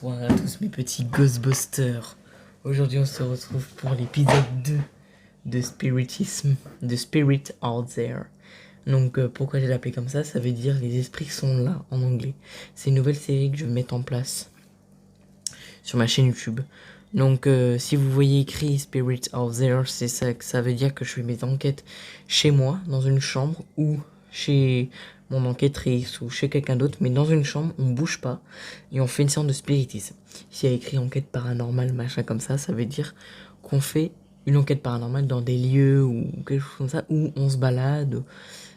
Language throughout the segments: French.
Bonsoir à tous mes petits Ghostbusters. Aujourd'hui on se retrouve pour l'épisode 2 de Spiritism, de Spirit Out There. Donc pourquoi j'ai l'appelé comme ça veut dire les esprits sont là en anglais. C'est une nouvelle série que je vais mettre en place sur ma chaîne YouTube. Donc si vous voyez écrit Spirit Out There, c'est ça que ça veut dire que je fais mes enquêtes chez moi, dans une chambre, ou chez mon enquêtrice ou chez quelqu'un d'autre, mais dans une chambre, on bouge pas et on fait une séance de spiritisme. S'il y a écrit enquête paranormale, machin comme ça veut dire qu'on fait une enquête paranormale dans des lieux ou quelque chose comme ça, où on se balade.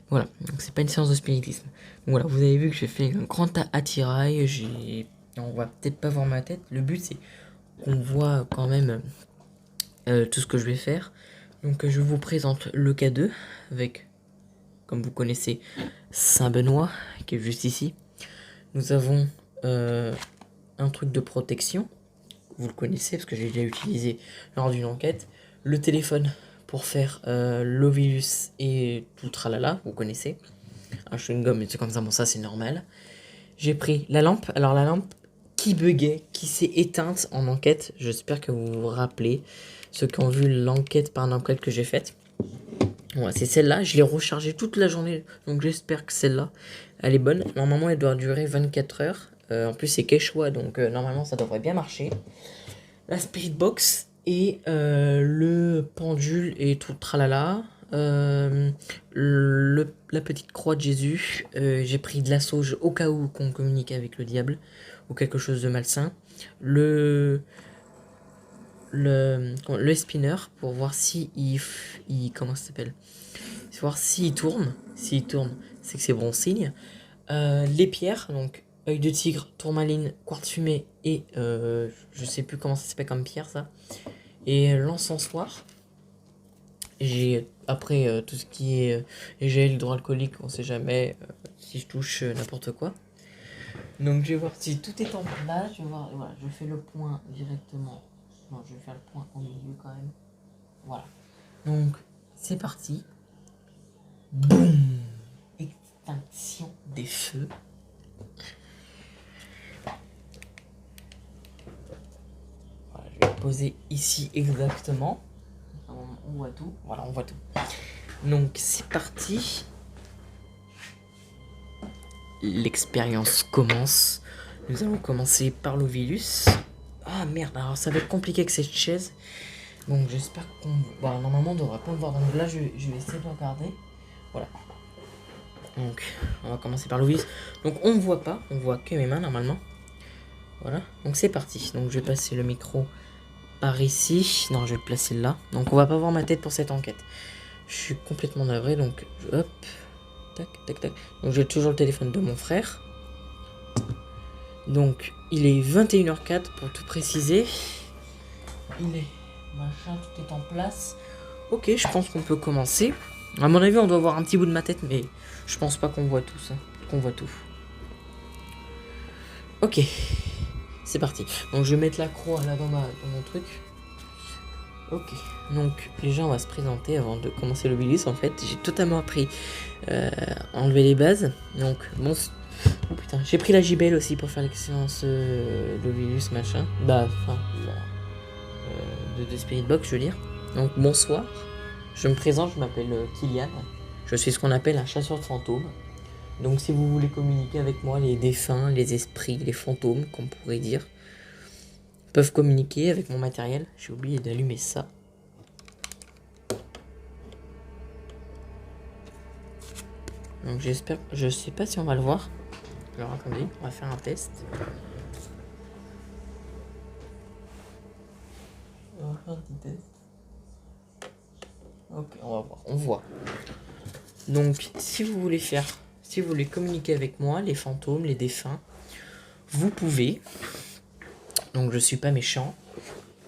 Voilà, donc c'est pas une séance de spiritisme. Donc voilà, vous avez vu que j'ai fait un grand attirail, on va peut-être pas voir ma tête, le but c'est qu'on voit quand même tout ce que je vais faire. Donc je vous présente le K2 avec, comme vous connaissez, Saint-Benoît qui est juste ici. Nous avons un truc de protection, vous le connaissez parce que j'ai déjà utilisé lors d'une enquête. Le téléphone pour faire l'Ovilus et tout tralala, vous connaissez. Un chewing-gum et tout comme ça, bon ça c'est normal. J'ai pris la lampe, alors la lampe qui buguait, qui s'est éteinte en enquête, j'espère que vous vous rappelez, ceux qui ont vu l'enquête paranormale que j'ai faite. Voilà, c'est celle-là, je l'ai rechargée toute la journée, donc j'espère que celle-là, elle est bonne. Normalement, elle doit durer 24 heures. En plus, c'est Quechua, donc normalement, ça devrait bien marcher. La Spirit Box et le pendule et tout le tralala. La petite croix de Jésus. J'ai pris de la sauge au cas où qu'on communique avec le diable ou quelque chose de malsain. Le spinner pour voir si comment ça s'appelle, voir s'il tourne. S'il tourne, c'est que c'est bon signe. Les pierres, donc œil de tigre, tourmaline, quartz fumé et je sais plus comment ça s'appelle comme pierre ça. Et l'encensoir. J'ai après tout ce qui est gel hydroalcoolique, on sait jamais si je touche n'importe quoi. Donc je vais voir si tout est en place. Je vais voir, voilà, je fais le point directement. Non, je vais faire le point au milieu quand même. Voilà. Donc c'est parti. Boum. Extinction des feux. Voilà, je vais poser ici exactement. On voit tout. Voilà, on voit tout. Donc c'est parti. L'expérience commence. Nous allons commencer par l'Ovilus. Ah merde, alors ça va être compliqué avec cette chaise. Donc j'espère qu'on... Bon, normalement on devrait pas me voir. Donc là je vais essayer de regarder. Voilà. Donc on va commencer par l'Ovilus. Donc on ne voit pas, on voit que mes mains normalement. Voilà, donc c'est parti. Donc je vais passer le micro par ici. Non, je vais le placer là. Donc on va pas voir ma tête pour cette enquête. Je suis complètement navré, donc hop. Tac, tac, tac. Donc j'ai toujours le téléphone de mon frère. Donc il est 21h04 pour tout préciser. Il est machin, tout est en place. Ok, je pense qu'on peut commencer. À mon avis, on doit voir un petit bout de ma tête, mais je pense pas qu'on voit tout ça. Qu'on voit tout. Ok, c'est parti. Donc je vais mettre la croix là dans mon truc. Ok, donc déjà on va se présenter avant de commencer l'Ovilus. En fait, j'ai totalement appris enlever les bases. Donc bon, oh putain, j'ai pris la JBL aussi pour faire l'expérience l'Ovilus machin. Bah, enfin, de Spirit Box, je veux dire. Donc bonsoir, je me présente, je m'appelle Kylian. Je suis ce qu'on appelle un chasseur de fantômes. Donc si vous voulez communiquer avec moi, les défunts, les esprits, les fantômes, qu'on pourrait dire, peuvent communiquer avec mon matériel. J'ai oublié d'allumer ça. Donc j'espère, je sais pas si on va le voir. Alors attendez, on va faire un test. On va faire un petit test. Ok, on va voir, on voit. Donc si vous voulez communiquer avec moi, les fantômes, les défunts, vous pouvez. Donc je suis pas méchant.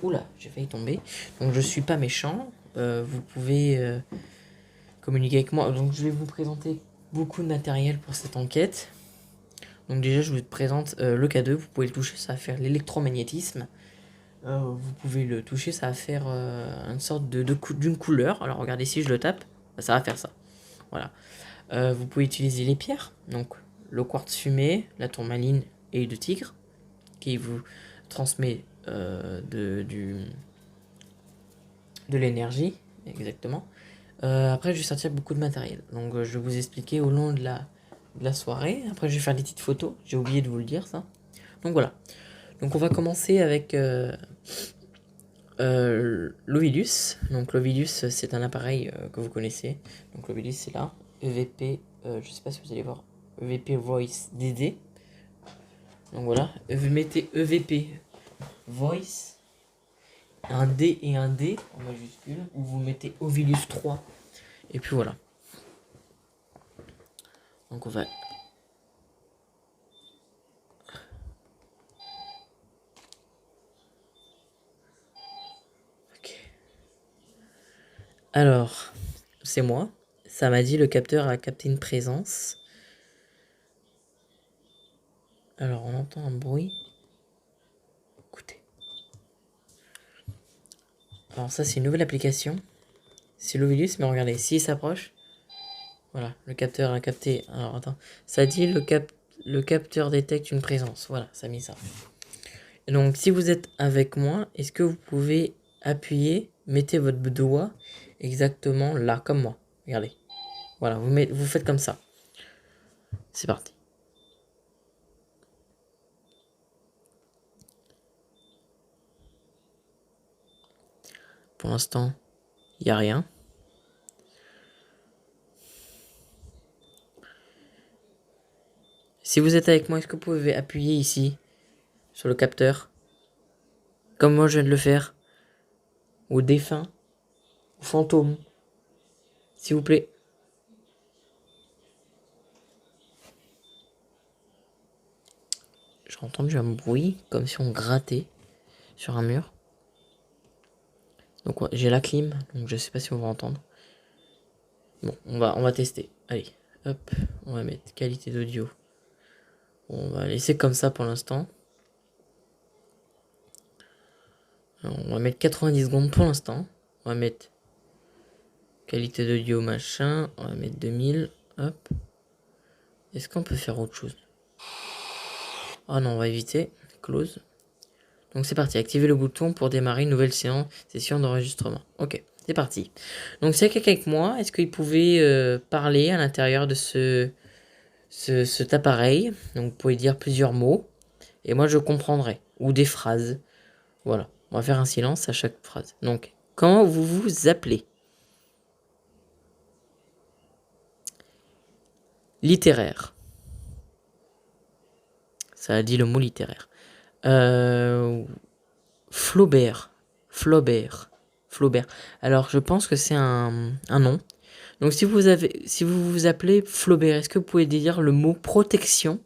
Oula, j'ai failli tomber. Donc je suis pas méchant. Vous pouvez communiquer avec moi. Donc je vais vous présenter beaucoup de matériel pour cette enquête. Donc déjà je vous présente le K2. Vous pouvez le toucher, ça va faire l'électromagnétisme. Vous pouvez le toucher, ça va faire une sorte d'une couleur. Alors regardez, si je le tape, ça va faire ça. Voilà. Vous pouvez utiliser les pierres. Donc le quartz fumé, la tourmaline et le tigre. Qui vous transmet de l'énergie, exactement. Après, je vais sortir beaucoup de matériel. Donc, je vais vous expliquer au long de la soirée. Après, je vais faire des petites photos. J'ai oublié de vous le dire, ça. Donc, voilà. Donc, on va commencer avec l'Ovilus. Donc, l'Ovilus, c'est un appareil que vous connaissez. Donc, l'Ovilus, c'est là. EVP, je sais pas si vous allez voir. EVP Voice DD. Donc, voilà. Vous mettez EVP Voice, un D et un D en majuscule, ou vous mettez Ovilus 3. Et puis voilà. Donc on va... Ok. Alors, c'est moi. Ça m'a dit le capteur a capté une présence. Alors on entend un bruit. Écoutez. Alors ça c'est une nouvelle application. C'est l'Ovilus, mais regardez, s'il s'approche. Voilà, le capteur a capté. Alors attends, ça dit le capteur détecte une présence. Voilà, ça a mis ça. Et donc si vous êtes avec moi, est-ce que vous pouvez appuyer, mettez votre doigt exactement là, comme moi. Regardez. Voilà, vous faites comme ça. C'est parti. Pour l'instant, il n'y a rien. Si vous êtes avec moi, est-ce que vous pouvez appuyer ici, sur le capteur, comme moi je viens de le faire, au défunt, au fantôme, s'il vous plaît. J'ai entendu un bruit, comme si on grattait sur un mur. Donc ouais, j'ai la clim, donc je sais pas si on va entendre. Bon, on va tester. Allez, hop, on va mettre qualité d'audio. On va laisser comme ça pour l'instant. On va mettre 90 secondes pour l'instant. On va mettre qualité d'audio machin. On va mettre 2000. Hop. Est-ce qu'on peut faire autre chose? Ah non, on va éviter. Close. Donc c'est parti. Activez le bouton pour démarrer une nouvelle session d'enregistrement. Ok, c'est parti. Donc s'il y a quelqu'un avec moi, est-ce qu'il pouvait parler à l'intérieur de cet appareil? Donc vous pouvez dire plusieurs mots. Et moi je comprendrai. Ou des phrases. Voilà. On va faire un silence à chaque phrase. Donc, comment vous vous appelez? Littéraire. Ça a dit le mot littéraire. Flaubert. Flaubert. Flaubert. Alors, je pense que c'est un nom. Donc, si vous vous appelez Flaubert, est-ce que vous pouvez dire le mot protection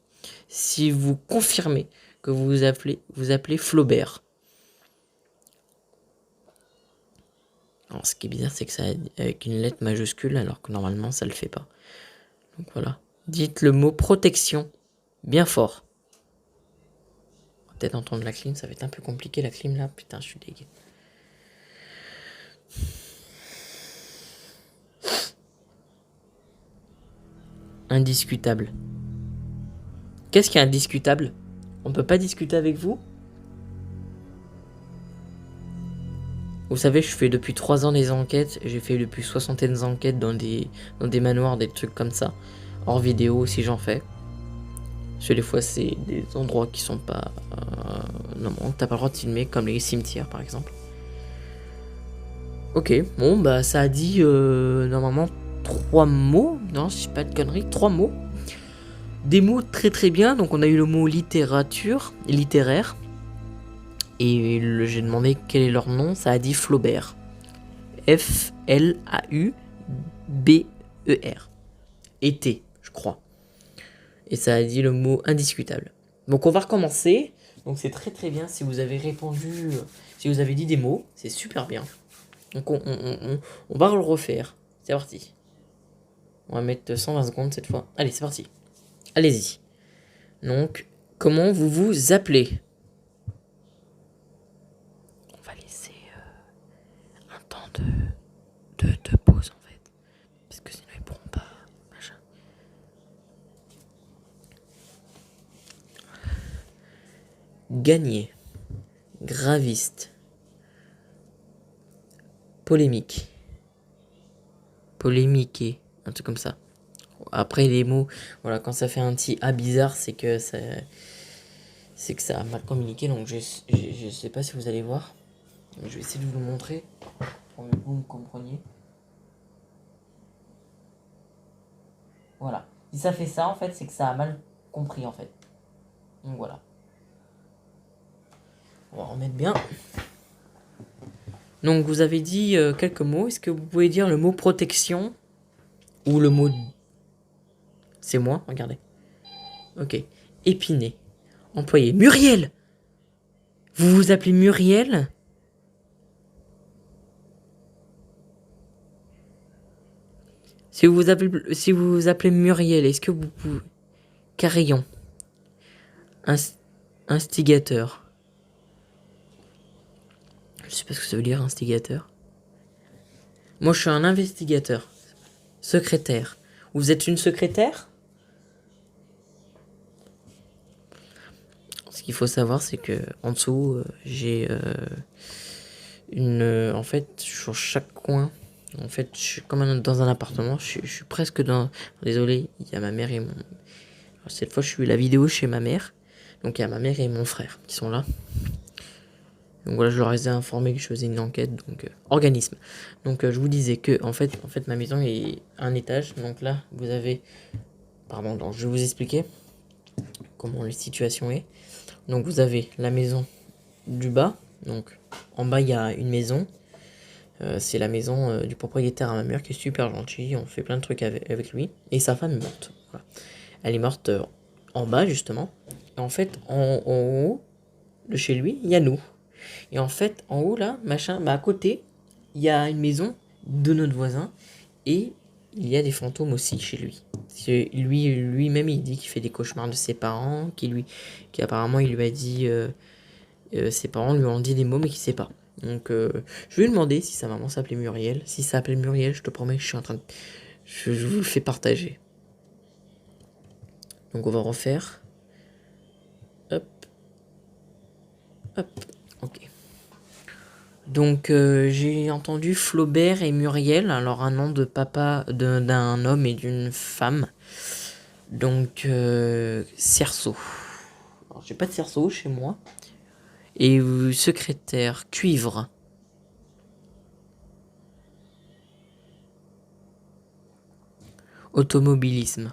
si vous confirmez que vous appelez Flaubert? Alors, ce qui est bizarre, c'est que ça avec une lettre majuscule, alors que normalement, ça le fait pas. Donc voilà. Dites le mot protection bien fort. On va peut-être entendre la clim, ça va être un peu compliqué la clim là. Putain, je suis dégueu. Indiscutable. Qu'est-ce qui est indiscutable? On peut pas discuter avec vous? Vous savez, je fais depuis 3 ans des enquêtes. J'ai fait depuis 60 enquêtes dans des manoirs, des trucs comme ça. Hors vidéo aussi, j'en fais. Parce que des fois, c'est des endroits qui sont pas... non, t'as pas le droit de filmer, comme les cimetières par exemple. Ok, bon, bah ça a dit normalement 3 mots. Non, je sais pas de conneries, 3 mots. Des mots très très bien. Donc on a eu le mot littérature, littéraire. Et j'ai demandé quel est leur nom. Ça a dit Flaubert. F-L-A-U-B-E-R. Été, je crois. Et ça a dit le mot indiscutable. Donc on va recommencer. Donc c'est très très bien si vous avez répondu, si vous avez dit des mots. C'est super bien. Donc on va le refaire. C'est parti. On va mettre 120 secondes cette fois. Allez, c'est parti. Allez-y. Donc, comment vous vous appelez? On va laisser un temps de pause en fait. Parce que sinon ils pourront pas. Machin. Gagner. raviste, polémique, polémiquer, un truc comme ça. Après les mots, voilà, quand ça fait un petit A bizarre, c'est que ça a mal communiqué, donc je sais pas si vous allez voir. Je vais essayer de vous le montrer pour que vous me compreniez. Voilà. Si ça fait ça, en fait, c'est que ça a mal compris, en fait. Donc voilà. On va remettre bien. Donc vous avez dit quelques mots. Est-ce que vous pouvez dire le mot protection ou le mot... C'est moi, regardez. Ok. Épinay. Employé. Muriel! Vous vous appelez Muriel? Si vous vous appelez Muriel, est-ce que vous pouvez... Carillon. Instigateur. Je sais pas ce que ça veut dire, instigateur. Moi, je suis un investigateur. Secrétaire. Vous êtes une secrétaire? Ce qu'il faut savoir, c'est que en dessous, j'ai en fait, sur chaque coin, en fait, je suis comme dans un appartement. Je suis presque dans... Désolé, il y a ma mère et mon... Alors, cette fois, je suis la vidéo chez ma mère. Donc, il y a ma mère et mon frère qui sont là. Donc voilà, je leur ai informé que je faisais une enquête, donc organisme. Donc je vous disais que en fait ma maison est un étage. Donc là, vous avez... Pardon, donc je vais vous expliquer comment la situation est. Donc vous avez la maison du bas. Donc en bas, il y a une maison. C'est la maison du propriétaire à ma mère qui est super gentil. On fait plein de trucs avec lui. Et sa femme est morte. Voilà. Elle est morte en bas, justement. Et en fait, en haut de chez lui, il y a nous. Et en fait, en haut, là, machin, bah à côté, il y a une maison de notre voisin. Et il y a des fantômes aussi chez lui. Lui-même, il dit qu'il fait des cauchemars de ses parents. Qui apparemment, il lui a dit... ses parents lui ont dit des mots, mais qu'il sait pas. Donc, je vais lui demander si sa maman s'appelait Muriel. Si ça s'appelait Muriel, je te promets que je suis en train de... Je vous le fais partager. Donc, on va refaire. Hop. Hop. Ok. Donc j'ai entendu Flaubert et Muriel, alors un nom de papa d'un homme et d'une femme. Donc cerceau. Alors j'ai pas de cerceau chez moi. Et secrétaire, cuivre. Automobilisme.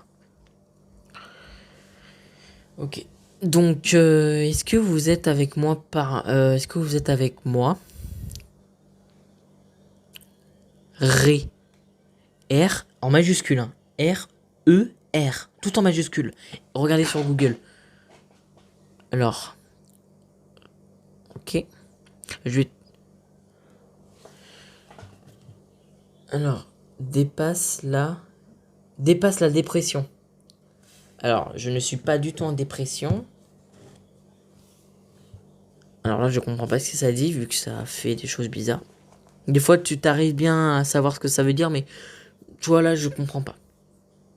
Ok. Donc est-ce que vous êtes avec moi est-ce que vous êtes avec moi? Ré. R en majuscule. Hein. R-E-R. Tout en majuscule. Regardez sur Google. Alors. Ok. Je vais... Alors. Dépasse la dépression. Alors, je ne suis pas du tout en dépression. Alors là, je comprends pas ce que ça dit, vu que ça fait des choses bizarres. Des fois, tu t'arrives bien à savoir ce que ça veut dire, mais tu vois, là, je comprends pas.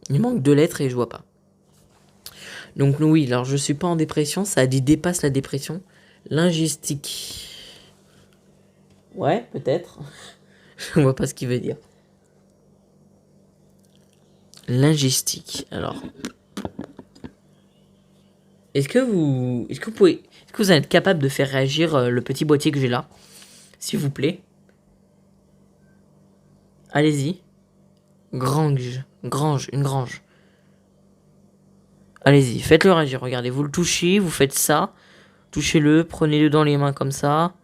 Il manque 2 lettres et je vois pas. Donc oui, alors je suis pas en dépression, ça a dit dépasse la dépression. Linguistique. Ouais, peut-être. Je vois pas ce qu'il veut dire. Linguistique. Alors. Est-ce que vous êtes capable de faire réagir le petit boîtier que j'ai là, s'il vous plaît? Allez-y. Grange, une grange. Allez-y, faites-le réagir. Regardez, vous le touchez, vous faites ça. Touchez-le, prenez-le dans les mains comme ça.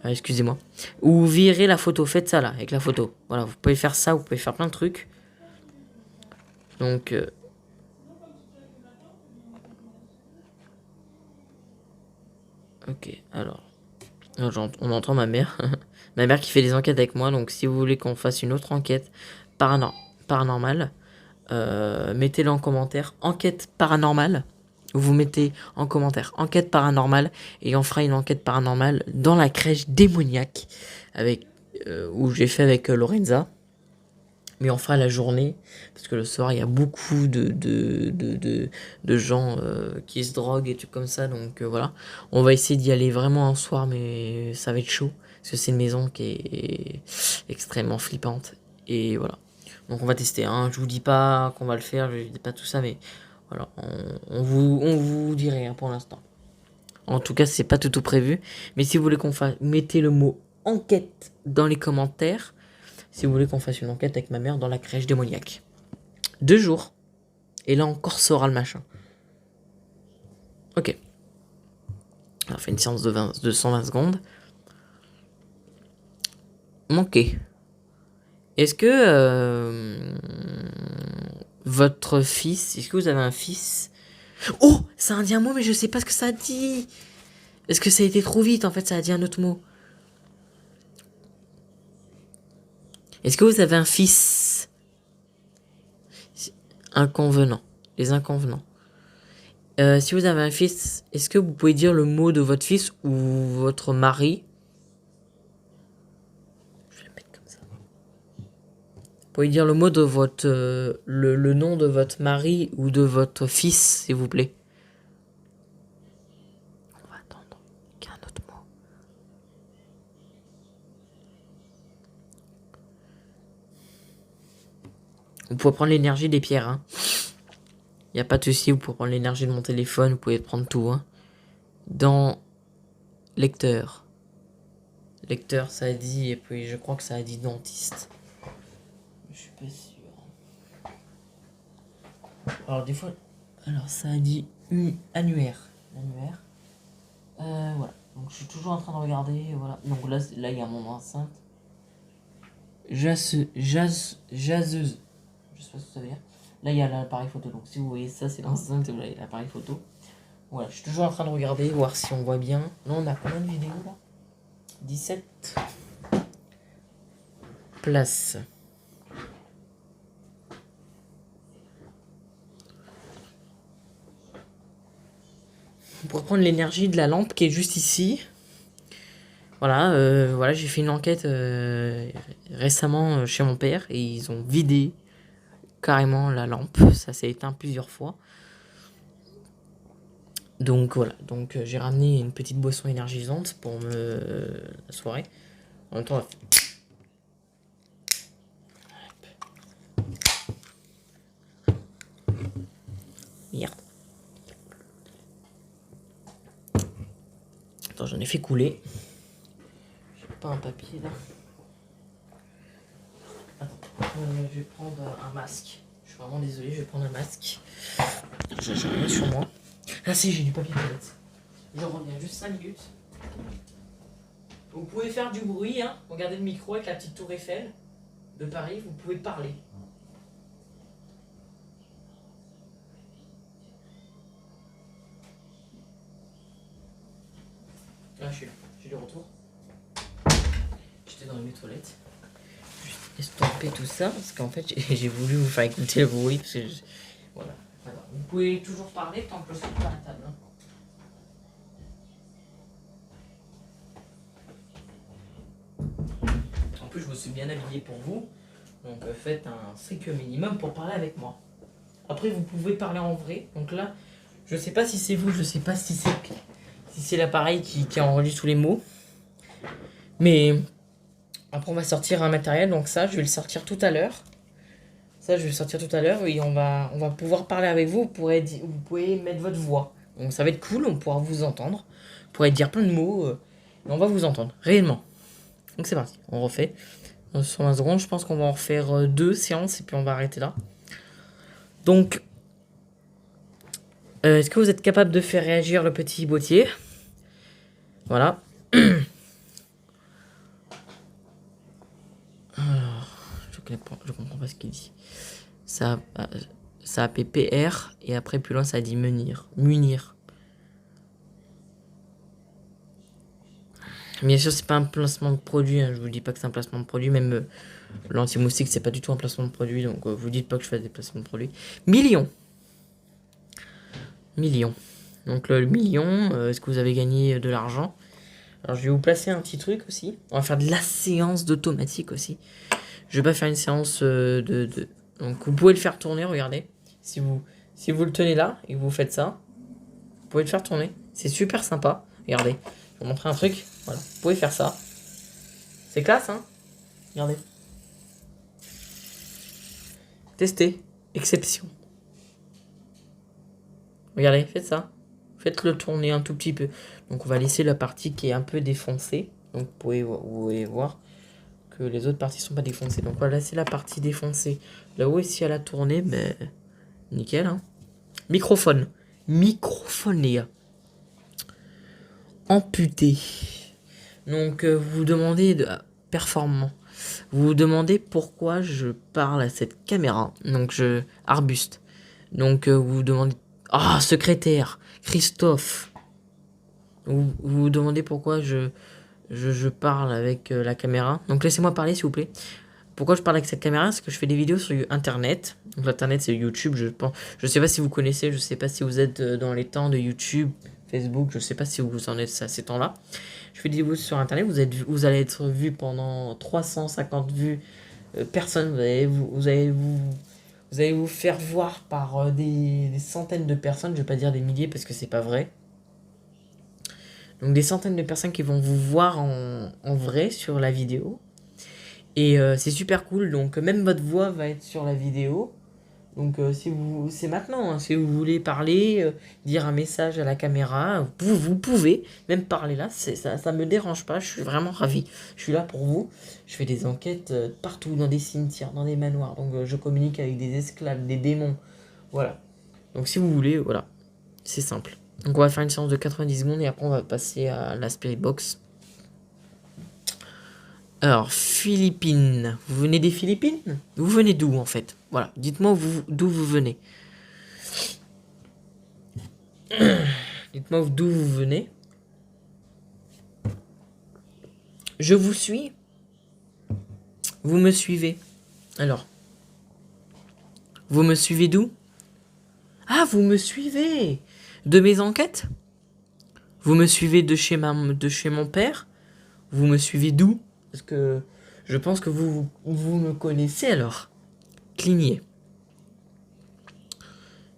Ah, excusez-moi. Ou virez la photo, faites ça là, avec la photo. Voilà, vous pouvez faire ça, vous pouvez faire plein de trucs. Donc... Ok, alors... On entend ma mère. Ma mère qui fait des enquêtes avec moi. Donc si vous voulez qu'on fasse une autre enquête paranormale, mettez-le en commentaire. Enquête paranormale. Vous mettez en commentaire enquête paranormale. Et on fera une enquête paranormale dans la crèche démoniaque. Où j'ai fait avec Lorenza. Mais on fera la journée, parce que le soir, il y a beaucoup de gens qui se droguent et tout comme ça. Donc voilà, on va essayer d'y aller vraiment un soir, mais ça va être chaud. Parce que c'est une maison qui est extrêmement flippante. Et voilà. Donc on va tester. Hein. Je vous dis pas qu'on va le faire, je vous dis pas tout ça, mais voilà, on vous dirait hein, pour l'instant. En tout cas, c'est pas tout prévu. Mais si vous voulez qu'on fasse, mettez le mot enquête dans les commentaires. Si vous voulez qu'on fasse une enquête avec ma mère dans la crèche démoniaque. 2 jours. Et là encore sera le machin. Ok. On fait une séance de 120 secondes. Manqué. Est-ce que votre fils... Est-ce que vous avez un fils? Oh, ça a dit un mot mais je sais pas ce que ça dit. Est-ce que ça a été trop vite en fait, ça a dit un autre mot. Est-ce que vous avez un fils? Inconvenant. Les inconvenants. Si vous avez un fils, est-ce que vous pouvez dire le mot de votre fils ou votre mari? Je vais le mettre comme ça. Vous pouvez dire le mot de votre... le nom de votre mari ou de votre fils, s'il vous plaît. On va attendre qu'il y ait un autre mot. Vous pouvez prendre l'énergie des pierres, hein. Il n'y a pas de souci, vous pouvez prendre l'énergie de mon téléphone, vous pouvez prendre tout, hein. Dans lecteur. Lecteur, ça a dit, et puis je crois que ça a dit dentiste. Je suis pas sûr. Alors des fois, alors ça a dit annuaire. Annuaire. Voilà. Donc je suis toujours en train de regarder, voilà. Donc là il y a mon enceinte. Jazzeuse. Je sais pas ce que ça veut dire. Là il y a l'appareil photo. Donc si vous voyez ça, c'est l'enceinte et vous voyez l'appareil photo. Voilà, je suis toujours en train de regarder, voir si on voit bien. Non, on a combien de vidéos là? 17 places. Pour prendre l'énergie de la lampe qui est juste ici. Voilà, voilà, j'ai fait une enquête récemment chez mon père et ils ont vidé carrément la lampe. Ça s'est éteint plusieurs fois. Donc voilà, donc j'ai ramené une petite boisson énergisante pour la soirée. En même temps, merde. Attends, j'en ai fait couler. J'ai pas un papier là. Attends, je vais prendre un masque. Je suis vraiment désolé, je vais prendre un masque. J'ai rien sur moi. Ah si, j'ai du papier toilette. Je reviens juste 5 minutes. Vous pouvez faire du bruit, hein. Regardez le micro avec la petite tour Eiffel de Paris, vous pouvez parler. Là, je suis là, j'ai le retour. J'étais dans les toilettes. Juste estomper tout ça, parce qu'en fait, j'ai voulu vous faire écouter le bruit. Parce que voilà. Vous pouvez toujours parler tant que je suis pas à la table. Hein. En plus, je me suis bien habillé pour vous. Donc, faites un strict minimum pour parler avec moi. Après, vous pouvez parler en vrai. Donc là, je sais pas si c'est vous, je sais pas si c'est l'appareil qui enregistre tous les mots. Mais après, on va sortir un matériel. Donc ça, je vais le sortir tout à l'heure. Ça, je vais le sortir tout à l'heure et on va pouvoir parler avec vous. Vous pouvez mettre votre voix. Donc ça va être cool, on pourra vous entendre. Vous pourrez dire plein de mots. Et on va vous entendre, réellement. Donc c'est parti, on refait. Sur 20 secondes, je pense qu'on va en refaire 2 séances et puis on va arrêter là. Donc, est-ce que vous êtes capable de faire réagir le petit boîtier? Voilà. Alors, je comprends pas ce qu'il dit. Ça a PPR et après plus loin ça a dit munir. Bien sûr, c'est pas un placement de produit, hein. Je vous dis pas que c'est un placement de produit, même l'anti-moustique c'est pas du tout un placement de produit, donc vous dites pas que je fais des placements de produits. Millions. Donc le million, est-ce que vous avez gagné de l'argent? Alors je vais vous placer un petit truc aussi. On va faire de la séance d'automatique aussi. Je vais pas faire une séance Donc vous pouvez le faire tourner, regardez. Si vous le tenez là et que vous faites ça, vous pouvez le faire tourner. C'est super sympa. Regardez, je vais vous montrer un truc. Voilà, vous pouvez faire ça. C'est classe, hein. Regardez. Testez. Exception. Regardez, faites ça. Faites-le tourner un tout petit peu. Donc on va laisser la partie qui est un peu défoncée. Donc vous pouvez voir que les autres parties sont pas défoncées. Donc on va laisser la partie défoncée. Là où si elle a tourné, ben nickel. Hein. Microphone. Microphone, les gars. Amputé. Donc vous vous demandez performant. Vous vous demandez pourquoi je parle à cette caméra. Donc arbuste. Donc vous vous demandez secrétaire Christophe. Vous vous demandez pourquoi je parle avec la caméra. Donc laissez-moi parler s'il vous plaît. Pourquoi je parle avec cette caméra? Parce que je fais des vidéos sur internet. Donc l'internet c'est YouTube, je pense. Je sais pas si vous connaissez, je sais pas si vous êtes dans les temps de YouTube, Facebook, je sais pas si vous en êtes à ces temps-là. Je fais des vidéos sur internet, vous allez être vu pendant 350 vues. Personne, vous allez vous faire voir par des centaines de personnes, je vais pas dire des milliers parce que c'est pas vrai. Donc des centaines de personnes qui vont vous voir en vrai sur la vidéo. Et c'est super cool, donc même votre voix va être sur la vidéo. Donc c'est maintenant, hein, si vous voulez parler, dire un message à la caméra, vous pouvez même parler là, ça me dérange pas, je suis vraiment ravi. Je suis là pour vous, je fais des enquêtes partout, dans des cimetières, dans des manoirs, donc je communique avec des esclaves, des démons, voilà. Donc si vous voulez, voilà, c'est simple. Donc on va faire une séance de 90 secondes et après on va passer à la Spirit Box. Alors, Philippines. Vous venez des Philippines? Vous venez d'où en fait? Voilà, dites-moi d'où vous venez. Dites-moi d'où vous venez. Je vous suis. Vous me suivez. Alors, vous me suivez d'où? Ah, vous me suivez de mes enquêtes? Vous me suivez de chez mon père? Vous me suivez d'où? Parce que je pense que vous me connaissez alors. Cligné.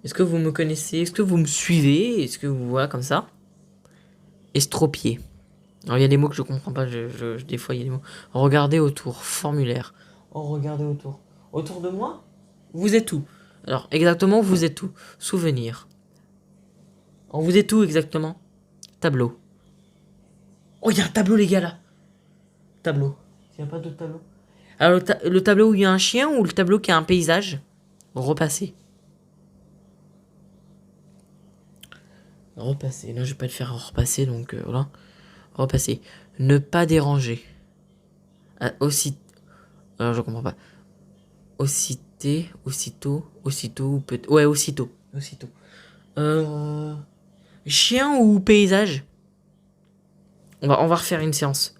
Est-ce que vous me connaissez? Est-ce que vous me suivez? Est-ce que vous voilà comme ça? Estropié. Alors il y a des mots que je comprends pas. Des fois il y a des mots. Regardez autour. Formulaire. Oh regardez autour. Autour de moi? Vous êtes où? Alors exactement vous êtes où? Souvenir. Alors, vous êtes où exactement? Tableau. Oh il y a un tableau les gars là. Tableau. Il n'y a pas d'autre tableau. Alors le tableau où il y a un chien ou le tableau qui a un paysage? Repasser. Repasser. Non, je vais pas le faire repasser, donc voilà. Repasser. Ne pas déranger. Alors, je comprends pas. Aussitôt, ou peut-être. Ouais, aussitôt. Chien ou paysage? On va refaire une séance.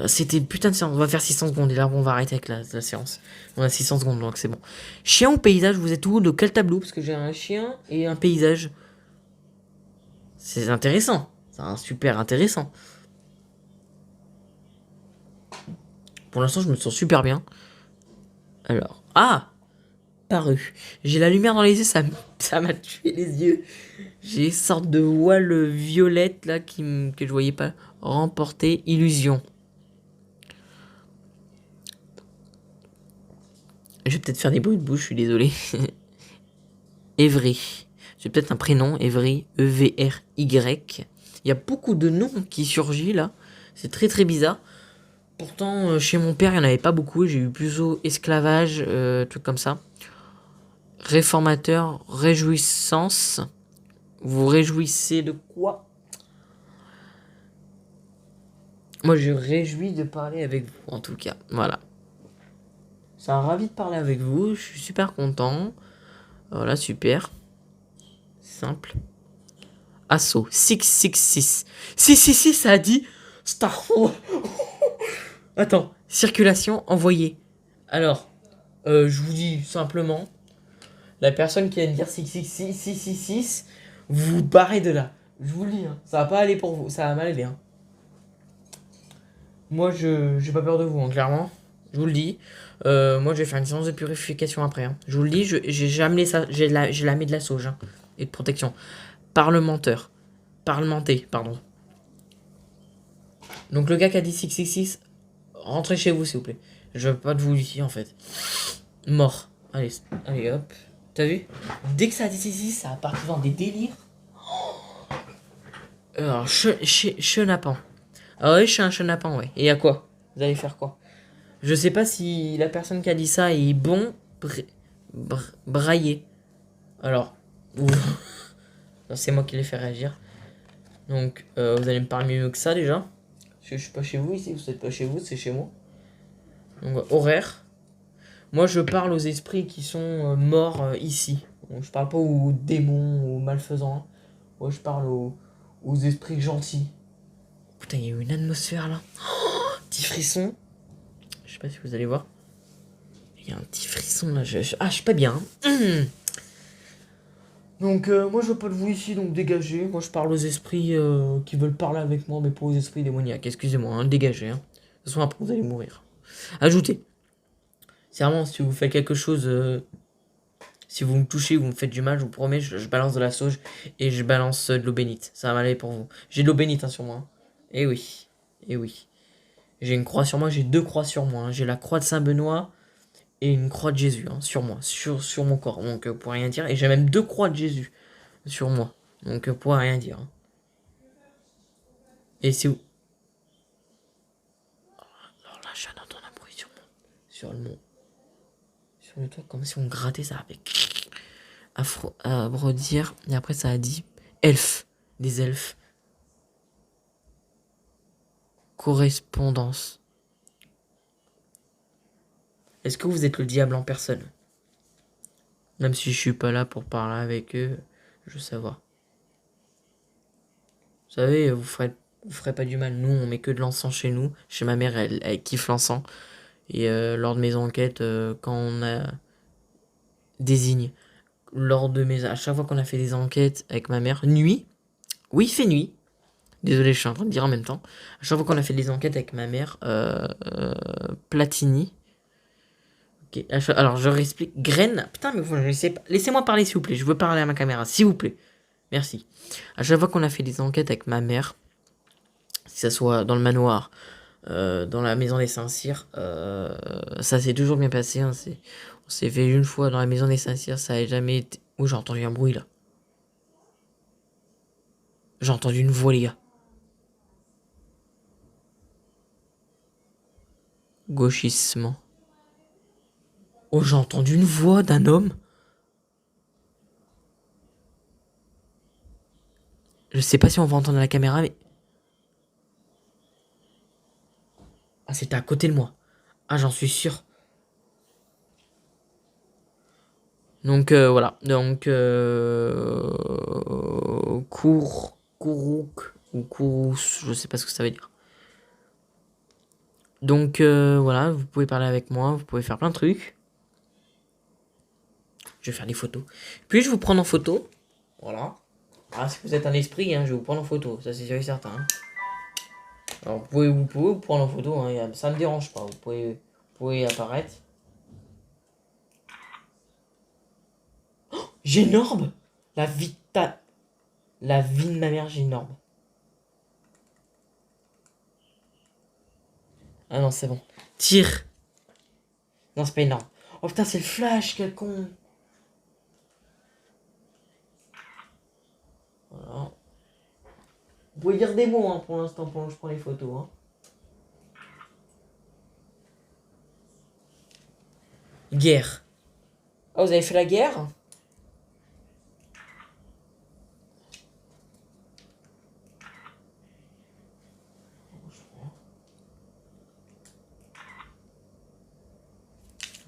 C'était une putain de séance. On va faire 600 secondes et là, on va arrêter avec la séance. On a 600 secondes, donc c'est bon. Chien ou paysage, vous êtes où? De quel tableau? Parce que j'ai un chien et un paysage. C'est intéressant. C'est un super intéressant. Pour l'instant, je me sens super bien. Alors. Paru. J'ai la lumière dans les yeux, ça m'a tué les yeux. J'ai une sorte de voile violette là que je voyais pas. Remporter illusion. Je vais peut-être faire des bruits de bouche, je suis désolé. Evry. C'est peut-être un prénom, Evry. E-V-R-Y. Il y a beaucoup de noms qui surgissent là. C'est très très bizarre. Pourtant, chez mon père, il n'y en avait pas beaucoup. J'ai eu plutôt esclavage, trucs comme ça. Réformateur, réjouissance. Vous réjouissez de quoi? Moi, je réjouis de parler avec vous, en tout cas. Voilà. Ça m'a ravi de parler avec vous. Je suis super content. Voilà, super. Simple. Assaut. 666. 666, ça a dit Star Wars. Attends. Circulation envoyée. Alors, je vous dis simplement, la personne qui vient de dire 666, 666, vous vous barrez de là. Je vous le dis, hein, ça va pas aller pour vous, ça va mal aller. Hein. Moi, j'ai pas peur de vous, hein, clairement. Je vous le dis. Moi, je vais faire une séance de purification après. Hein. Je vous le dis, j'ai jamais ça. J'ai la mis de la sauge hein, et de protection. Parlementaire. Parlementé, pardon. Donc, le gars qui a dit 666, rentrez chez vous, s'il vous plaît. Je veux pas de vous ici, en fait. Mort. Allez, allez, hop. T'as vu? Dès que ça a dit 666, ça a parti dans des délires. Alors, chenapan. Ah ouais, je suis un chenapan, ouais. Et à quoi? Vous allez faire quoi? Je sais pas si la personne qui a dit ça est bon braillé. Alors, c'est moi qui l'ai fait réagir. Donc, vous allez me parler mieux que ça déjà. Parce que je suis pas chez vous ici, vous êtes pas chez vous, c'est chez moi. Donc, horaire. Moi, je parle aux esprits qui sont morts ici. Donc, je parle pas aux démons, aux malfaisants. Hein. Moi, je parle aux esprits gentils. Putain, il y a eu une atmosphère là. Oh, petit frisson. Je sais pas si vous allez voir. Il y a un petit frisson là. Ah, je suis pas bien. Hein. Donc, moi, je veux pas de vous ici, donc dégagez. Moi, je parle aux esprits qui veulent parler avec moi, mais pas aux esprits démoniaques. Excusez-moi, hein, dégagez. Hein. De toute façon, après, vous allez mourir. Ajoutez. C'est vraiment, si vous faites quelque chose, si vous me touchez, vous me faites du mal, je vous promets, je balance de la sauge et je balance de l'eau bénite. Ça va m'aller pour vous. J'ai de l'eau bénite hein, sur moi. Hein. Eh oui. Eh oui. J'ai une croix sur moi, j'ai deux croix sur moi. Hein. J'ai la croix de Saint-Benoît et une croix de Jésus hein, sur moi, sur mon corps. Donc, pour rien dire. Et j'ai même deux croix de Jésus sur moi. Donc, pour rien dire. Hein. Et c'est où? Alors là, je viens d'entendre un bruit sur le mont. Sur le toit, comme si on grattait ça avec. À redire. Et après, ça a dit elfes. Des elfes. Correspondance. Est-ce que vous êtes le diable en personne? Même si je suis pas là pour parler avec eux, je veux savoir. Vous savez, vous ferez pas du mal. Nous, on met que de l'encens chez nous. Chez ma mère, elle kiffe l'encens. Et lors de mes enquêtes, quand on a désigne, à chaque fois qu'on a fait des enquêtes avec ma mère, nuit, oui, il fait nuit. Désolé, je suis en train de dire en même temps. À chaque fois qu'on a fait des enquêtes avec ma mère, Platini. Ok, alors je réexplique. Graine. Putain, mais vous laissez-moi parler s'il vous plaît. Je veux parler à ma caméra, s'il vous plaît. Merci. À chaque fois qu'on a fait des enquêtes avec ma mère, que ce soit dans le manoir, dans la maison des Saint-Cyr, ça s'est toujours bien passé. Hein, on s'est fait une fois dans la maison des Saint-Cyr, ça n'a jamais été. Oh, j'ai entendu un bruit là. J'ai entendu une voix, les gars. Gauchissement. Oh, j'ai entendu une voix d'un homme. Je sais pas si on va entendre la caméra, mais. Ah, c'était à côté de moi. Ah, j'en suis sûr. Donc voilà. Donc Kourouk ou Kourous, je sais pas ce que ça veut dire. Donc voilà, vous pouvez parler avec moi, vous pouvez faire plein de trucs. Je vais faire des photos. Puis je vous prendre en photo. Voilà. Ah, si vous êtes un esprit, hein, je vais vous prendre en photo, ça c'est sûr et certain. Hein. Alors vous pouvez vous prendre en photo, hein, ça me dérange pas, vous pouvez apparaître. Oh, Génorbe. La vie de La vie de ma mère, Génorbe. Ah non, c'est bon. Tire. Non, c'est pas énorme. Oh putain, c'est le flash, quel con. Voilà. Vous pouvez dire des mots hein, pour l'instant pendant que je prends les photos. Hein. Guerre. Oh, vous avez fait la guerre?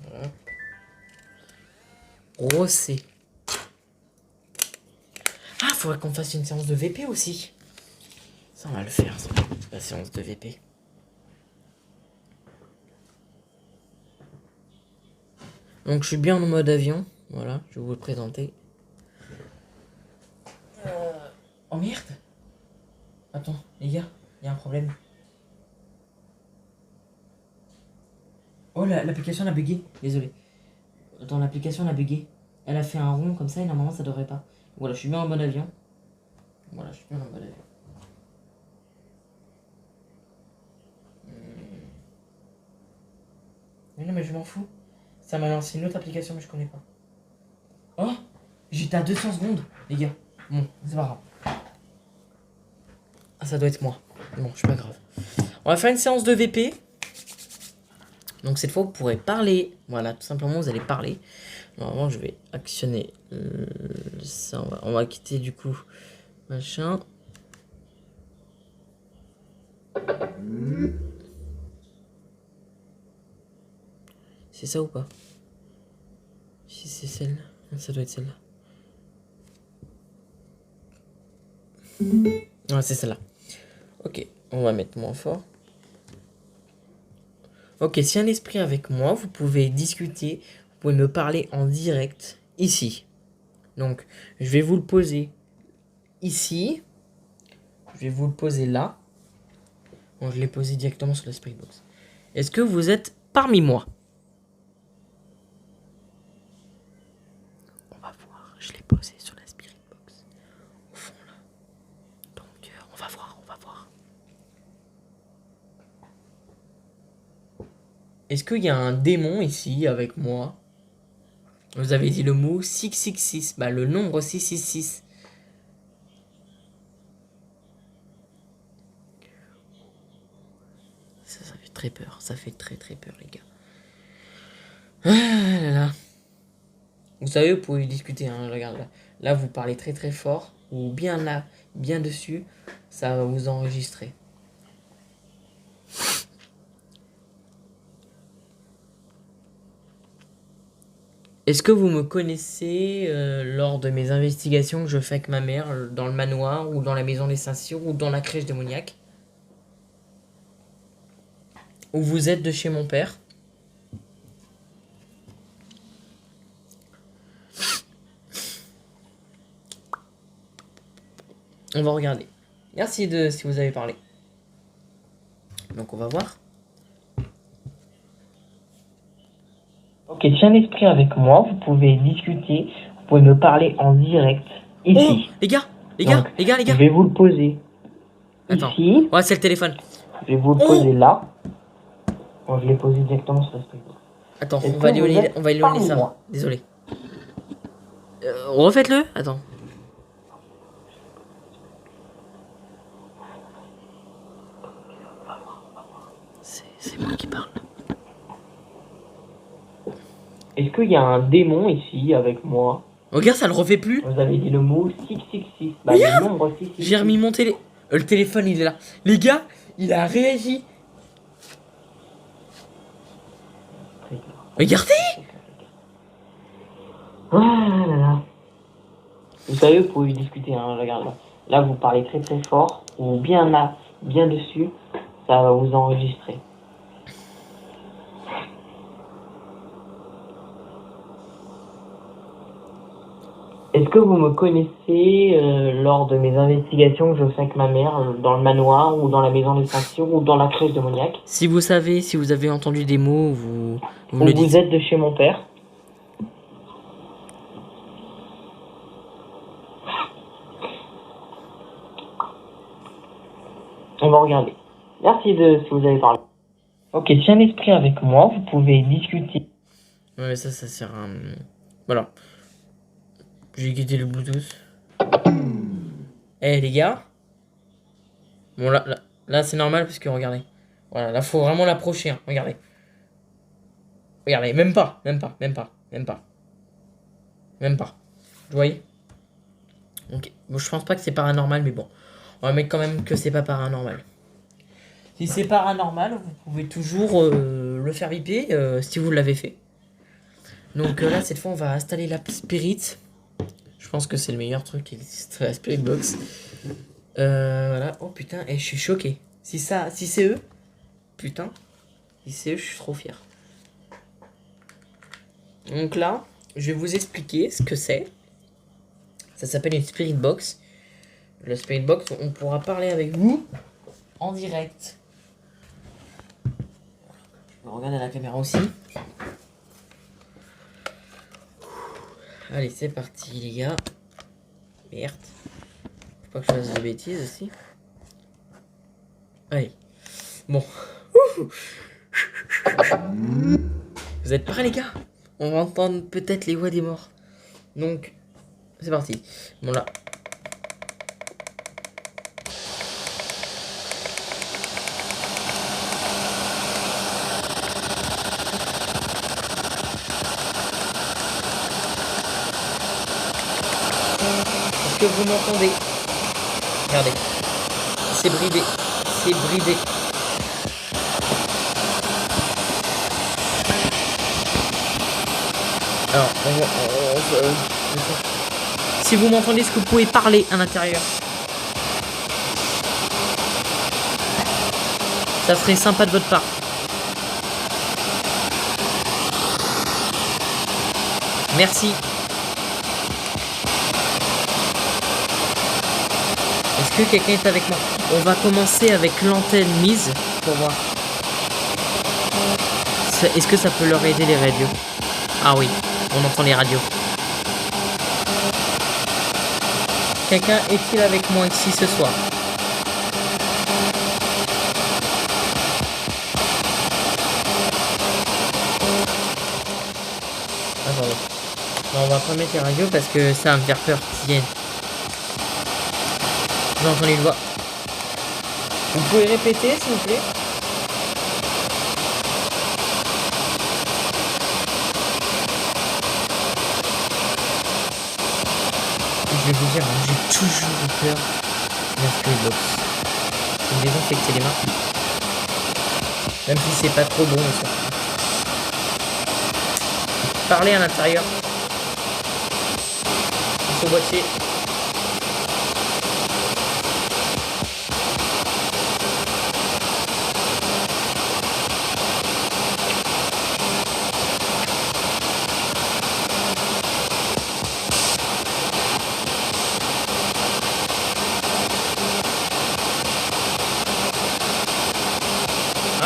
Voilà. Rosset. Ah, faudrait qu'on fasse une séance de VP aussi. Ça, on va le faire, ça. La séance de VP. Donc, je suis bien en mode avion. Voilà, je vais vous le présenter. Oh merde! Attends, les gars, il y a un problème. Oh, l'application a bugué. Désolé. Attends, l'application a bugué. Elle a fait un rond comme ça et normalement ça devrait pas. Voilà, je suis bien en mode avion. Voilà, je suis bien en mode avion. Mais non, mais je m'en fous. Ça m'a lancé une autre application, mais je connais pas. Oh, j'étais à 200 secondes, les gars. Bon, c'est pas grave. Ah, ça doit être moi. Bon, c'est pas grave. On va faire une séance de VP. Donc cette fois, vous pourrez parler. Voilà, tout simplement, vous allez parler. Normalement, je vais actionner ça. On va quitter du coup. Machin. C'est ça ou pas? Si c'est celle-là. Ça doit être celle-là. Ah, c'est celle-là. Ok, on va mettre moins fort. Ok, si un esprit est avec moi, vous pouvez discuter, vous pouvez me parler en direct ici. Donc, je vais vous le poser ici. Je vais vous le poser là. Bon, je l'ai posé directement sur la Spirit Box. Est-ce que vous êtes parmi moi? On va voir, je l'ai posé sur la Spirit Box. Au fond là. Donc, on va voir, on va voir. Est-ce qu'il y a un démon ici avec moi? Vous avez dit le mot 666. Bah, le nombre 666. Ça fait très peur. Ça fait très très peur, les gars. Ah là là. Vous savez, vous pouvez discuter. Hein, regarde là. Là, vous parlez très très fort. Ou bien là, bien dessus. Ça va vous enregistrer. Est-ce que vous me connaissez lors de mes investigations que je fais avec ma mère dans le manoir ou dans la maison des Saint-Cyr ou dans la crèche démoniaque? Ou vous êtes de chez mon père? On va regarder. Merci de si vous avez parlé. Donc on va voir. Ok, si un esprit avec moi, vous pouvez discuter, vous pouvez me parler en direct ici. Oh, les gars, les gars, les gars, les gars. Je vais vous le poser. Attends. Ici. Ouais, c'est le téléphone. Je vais vous le poser là. Bon, je l'ai posé directement sur la Spirit Box. Attends, on va éloigner ça. Moi. Désolé. Refaites-le. Attends. C'est moi qui parle. Est-ce qu'il y a un démon ici avec moi? Regarde, ça le refait plus. Vous avez dit le mot 666. Bah, le nombre 666. J'ai remis mon le téléphone, il est là. Les gars, il a réagi. Regardez. Ah là là. Vous savez, vous pouvez discuter, hein, regarde là. Là, vous parlez très très fort, ou bien là, bien dessus, ça va vous enregistrer. Est-ce que vous me connaissez lors de mes investigations que je fais avec ma mère dans le manoir ou dans la maison des Saint-Cyr ou dans la crèche démoniaque? Si vous savez, si vous avez entendu des mots, vous me le dites. Vous êtes de chez mon père? On va regarder. Merci de si vous avez parlé. Ok, si un esprit est avec moi, vous pouvez discuter. Ouais, ça sert à... Voilà. J'ai quitté le Bluetooth. Eh les gars. Bon là c'est normal parce que regardez. Voilà, là faut vraiment l'approcher, hein. Regardez. Regardez, même pas. Vous voyez? Ok. Bon, je pense pas que c'est paranormal, mais bon. On va mettre quand même que c'est pas paranormal. Si c'est paranormal, vous pouvez toujours le faire biper si vous l'avez fait. Donc là, cette fois, on va installer la Spirit. Je pense que c'est le meilleur truc qui existe, la Spirit Box. Voilà. Oh putain, et je suis choqué. Si c'est eux, putain, si c'est eux, je suis trop fier. Donc là, je vais vous expliquer ce que c'est. Ça s'appelle une Spirit Box. La Spirit Box, on pourra parler avec vous en direct. On regardez la caméra aussi. Allez, c'est parti, les gars. Merde. Faut pas que je fasse de bêtises aussi. Allez. Bon. Vous êtes prêts, les gars? On va entendre peut-être les voix des morts. Donc, c'est parti. Bon, là. Est-ce que vous m'entendez? Regardez. C'est bridé. C'est bridé. Alors, si vous m'entendez, est-ce que vous pouvez parler à l'intérieur? Ça serait sympa de votre part. Merci. Est-ce que quelqu'un est avec moi? On va commencer avec l'antenne mise pour voir. Est-ce que ça peut leur aider les radios? Ah oui, on entend les radios. Quelqu'un est-il avec moi ici ce soir? Attendez. Non, on va pas mettre les radios parce que ça va me faire peur. J'entends les voix. Vous pouvez répéter s'il vous plaît? Je vais vous dire, j'ai toujours eu peur d'un Spirit Box. Faut me désinfecter les mains. Même si c'est pas trop bon, ça. Parlez à l'intérieur. Sur boîtier.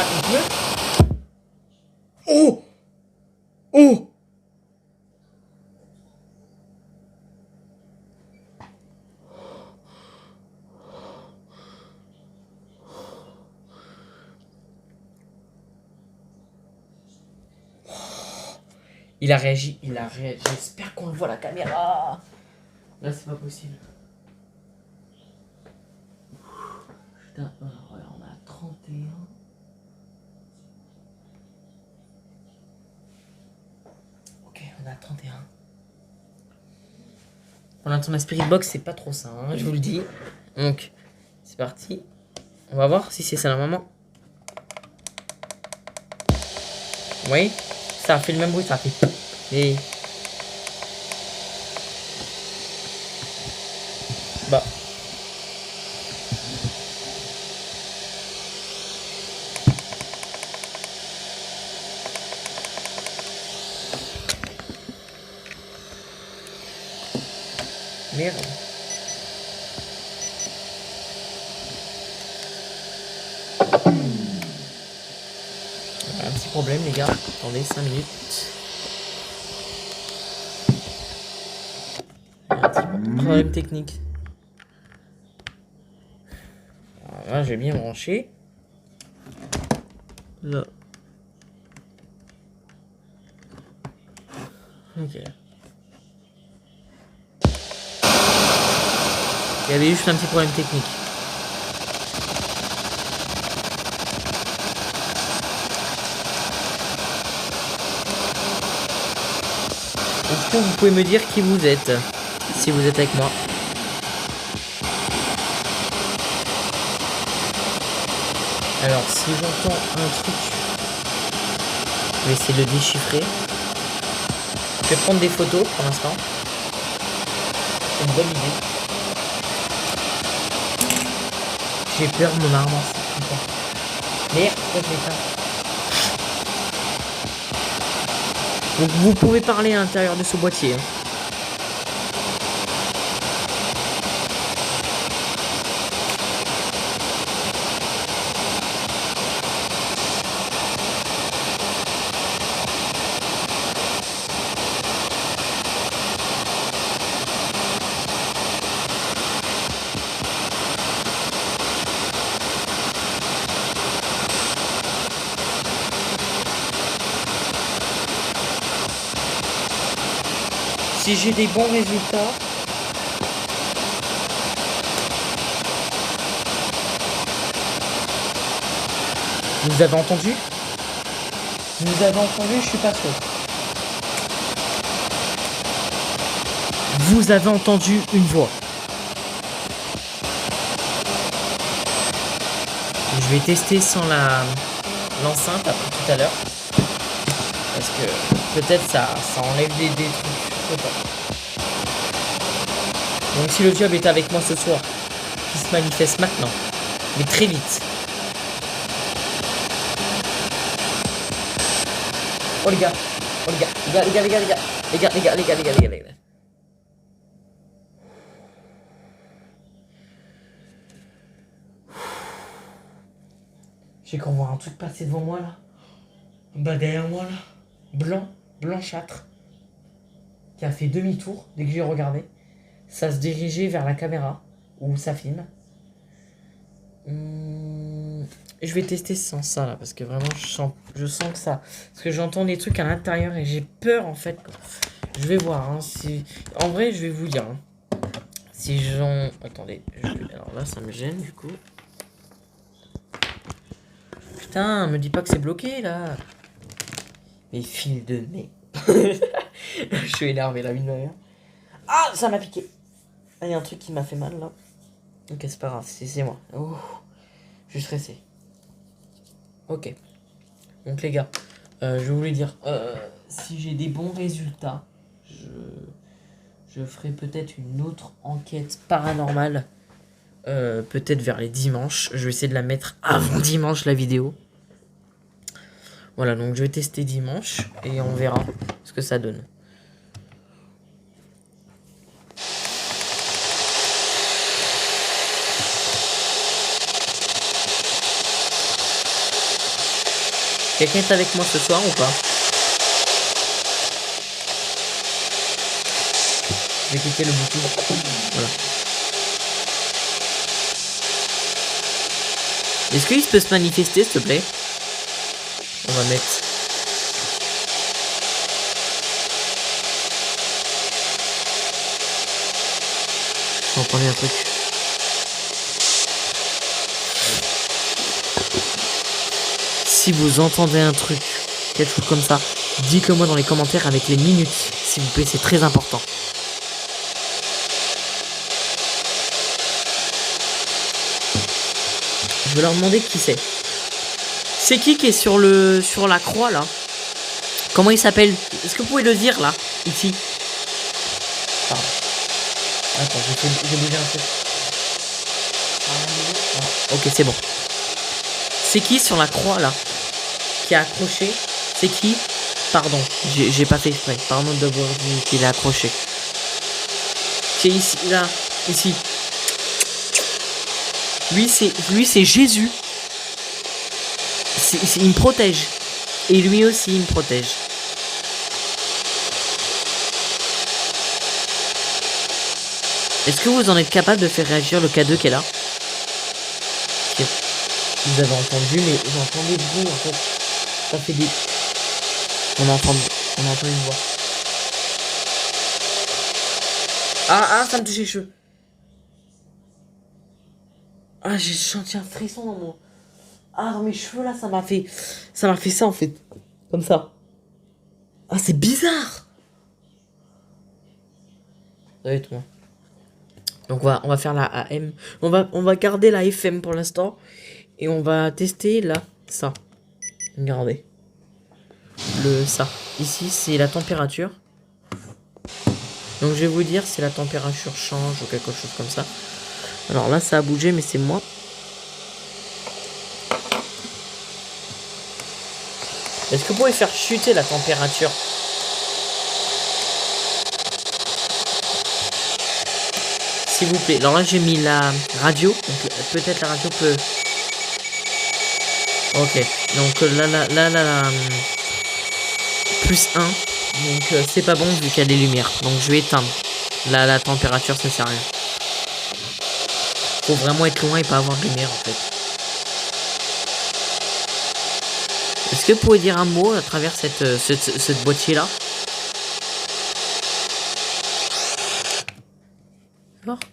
Ah, il pleut? Oh! Oh! Il a réagi, J'espère qu'on le voit à la caméra. Là, c'est pas possible. Putain, voilà, on a 31. Ok, on a 31. Pour l'instant, la Spirit Box, c'est pas trop ça, hein, je vous le dis. Donc, c'est parti. On va voir si c'est ça normalement. Oui, ça a fait le même bruit, ça a fait. Et. Bah. Merde. Un petit problème les gars. Attendez 5 minutes. Un petit problème technique. Alors là j'ai bien branché. Là. Ok. Il y avait juste un petit problème technique. Est-ce que vous pouvez me dire qui vous êtes, si vous êtes avec moi? Alors, si j'entends un truc, je vais essayer de le déchiffrer. Je vais prendre des photos pour l'instant. C'est une bonne idée. J'ai peur de mon arme. Merde, pourquoi je l'ai pas? Donc vous pouvez parler à l'intérieur de ce boîtier. Hein. Si j'ai des bons résultats, vous avez entendu? Vous avez entendu? Je suis pas sûr. Vous avez entendu une voix. Je vais tester sans l'enceinte après tout à l'heure. Parce que peut-être ça enlève des trucs. Je sais pas. Donc si le diable est avec moi ce soir, qui se manifeste maintenant, mais très vite. Oh les gars, oh les gars, les gars, les gars, les gars, les gars, les gars, les gars, les gars, les gars, les gars. J'ai qu'on voit un truc passer devant moi là. Bah derrière moi là. Blanchâtre. Qui a fait demi-tour dès que j'ai regardé. Ça se dirigeait vers la caméra. Où ça filme. Je vais tester sans ça là. Parce que vraiment je sens que ça. Parce que j'entends des trucs à l'intérieur et j'ai peur en fait. Je vais voir. Hein, si... En vrai je vais vous dire. Hein. Si j'en... Attendez. Alors là ça me gêne du coup. Putain, me dis pas que c'est bloqué là. Mais fils de nez. Je suis énervé la vie de ma mère. Ah, ça m'a piqué. Ah, il y a un truc qui m'a fait mal là. Ok, c'est pas grave, c'est moi. Oh, je suis stressé. Ok. Donc les gars, je voulais dire, si j'ai des bons résultats, je ferai peut-être une autre enquête paranormale. Peut-être vers les dimanches. Je vais essayer de la mettre avant dimanche la vidéo. Voilà, donc je vais tester dimanche et on verra ce que ça donne. Quelqu'un est avec moi ce soir ou pas? Je vais cliquer le bouton. Voilà. Est-ce qu'il peut se manifester, s'il te plaît? On va mettre... J'entendais un truc. Si vous entendez un truc, quelque chose comme ça, dites-le moi dans les commentaires avec les minutes, s'il vous plaît, c'est très important. Je vais leur demander qui c'est. C'est qui est sur la croix là? Comment il s'appelle? Est-ce que vous pouvez le dire là? Ici. Pardon. Attends, j'ai bougé un peu. Ok, c'est bon. C'est qui sur la croix là? Qui a accroché? C'est qui? Pardon, j'ai pas fait exprès. Pardon d'avoir dit qu'il a accroché. Qui est ici, là, ici. Lui c'est Jésus. Il me protège. Et lui aussi il me protège. Est-ce que vous en êtes capable de faire réagir le K2 qui est là? Vous avez entendu, mais j'entendais des bruits en fait. Ça fait des... On entend une voix. Ah, ça me touche les cheveux. Ah, j'ai senti un frisson dans mon... Ah, dans mes cheveux là, ça m'a fait ça en fait. Comme ça. Ah, c'est bizarre. Ça va être moi. Donc on va faire la AM. On va garder la FM pour l'instant. Et on va tester là, ça. Regardez. Ça. Ici, c'est la température. Donc je vais vous dire si la température change ou quelque chose comme ça. Alors là, ça a bougé, mais c'est moi. Est-ce que vous pouvez faire chuter la température? S'il vous plaît. Alors là, j'ai mis la radio. Donc peut-être la radio peut... Ok. Donc là, plus 1. Donc c'est pas bon vu qu'il y a des lumières. Donc je vais éteindre. Là, la température, ça sert à rien. Faut vraiment être loin et pas avoir de lumière en fait. Est-ce que vous pouvez dire un mot à travers cette boîtier là? d'accord?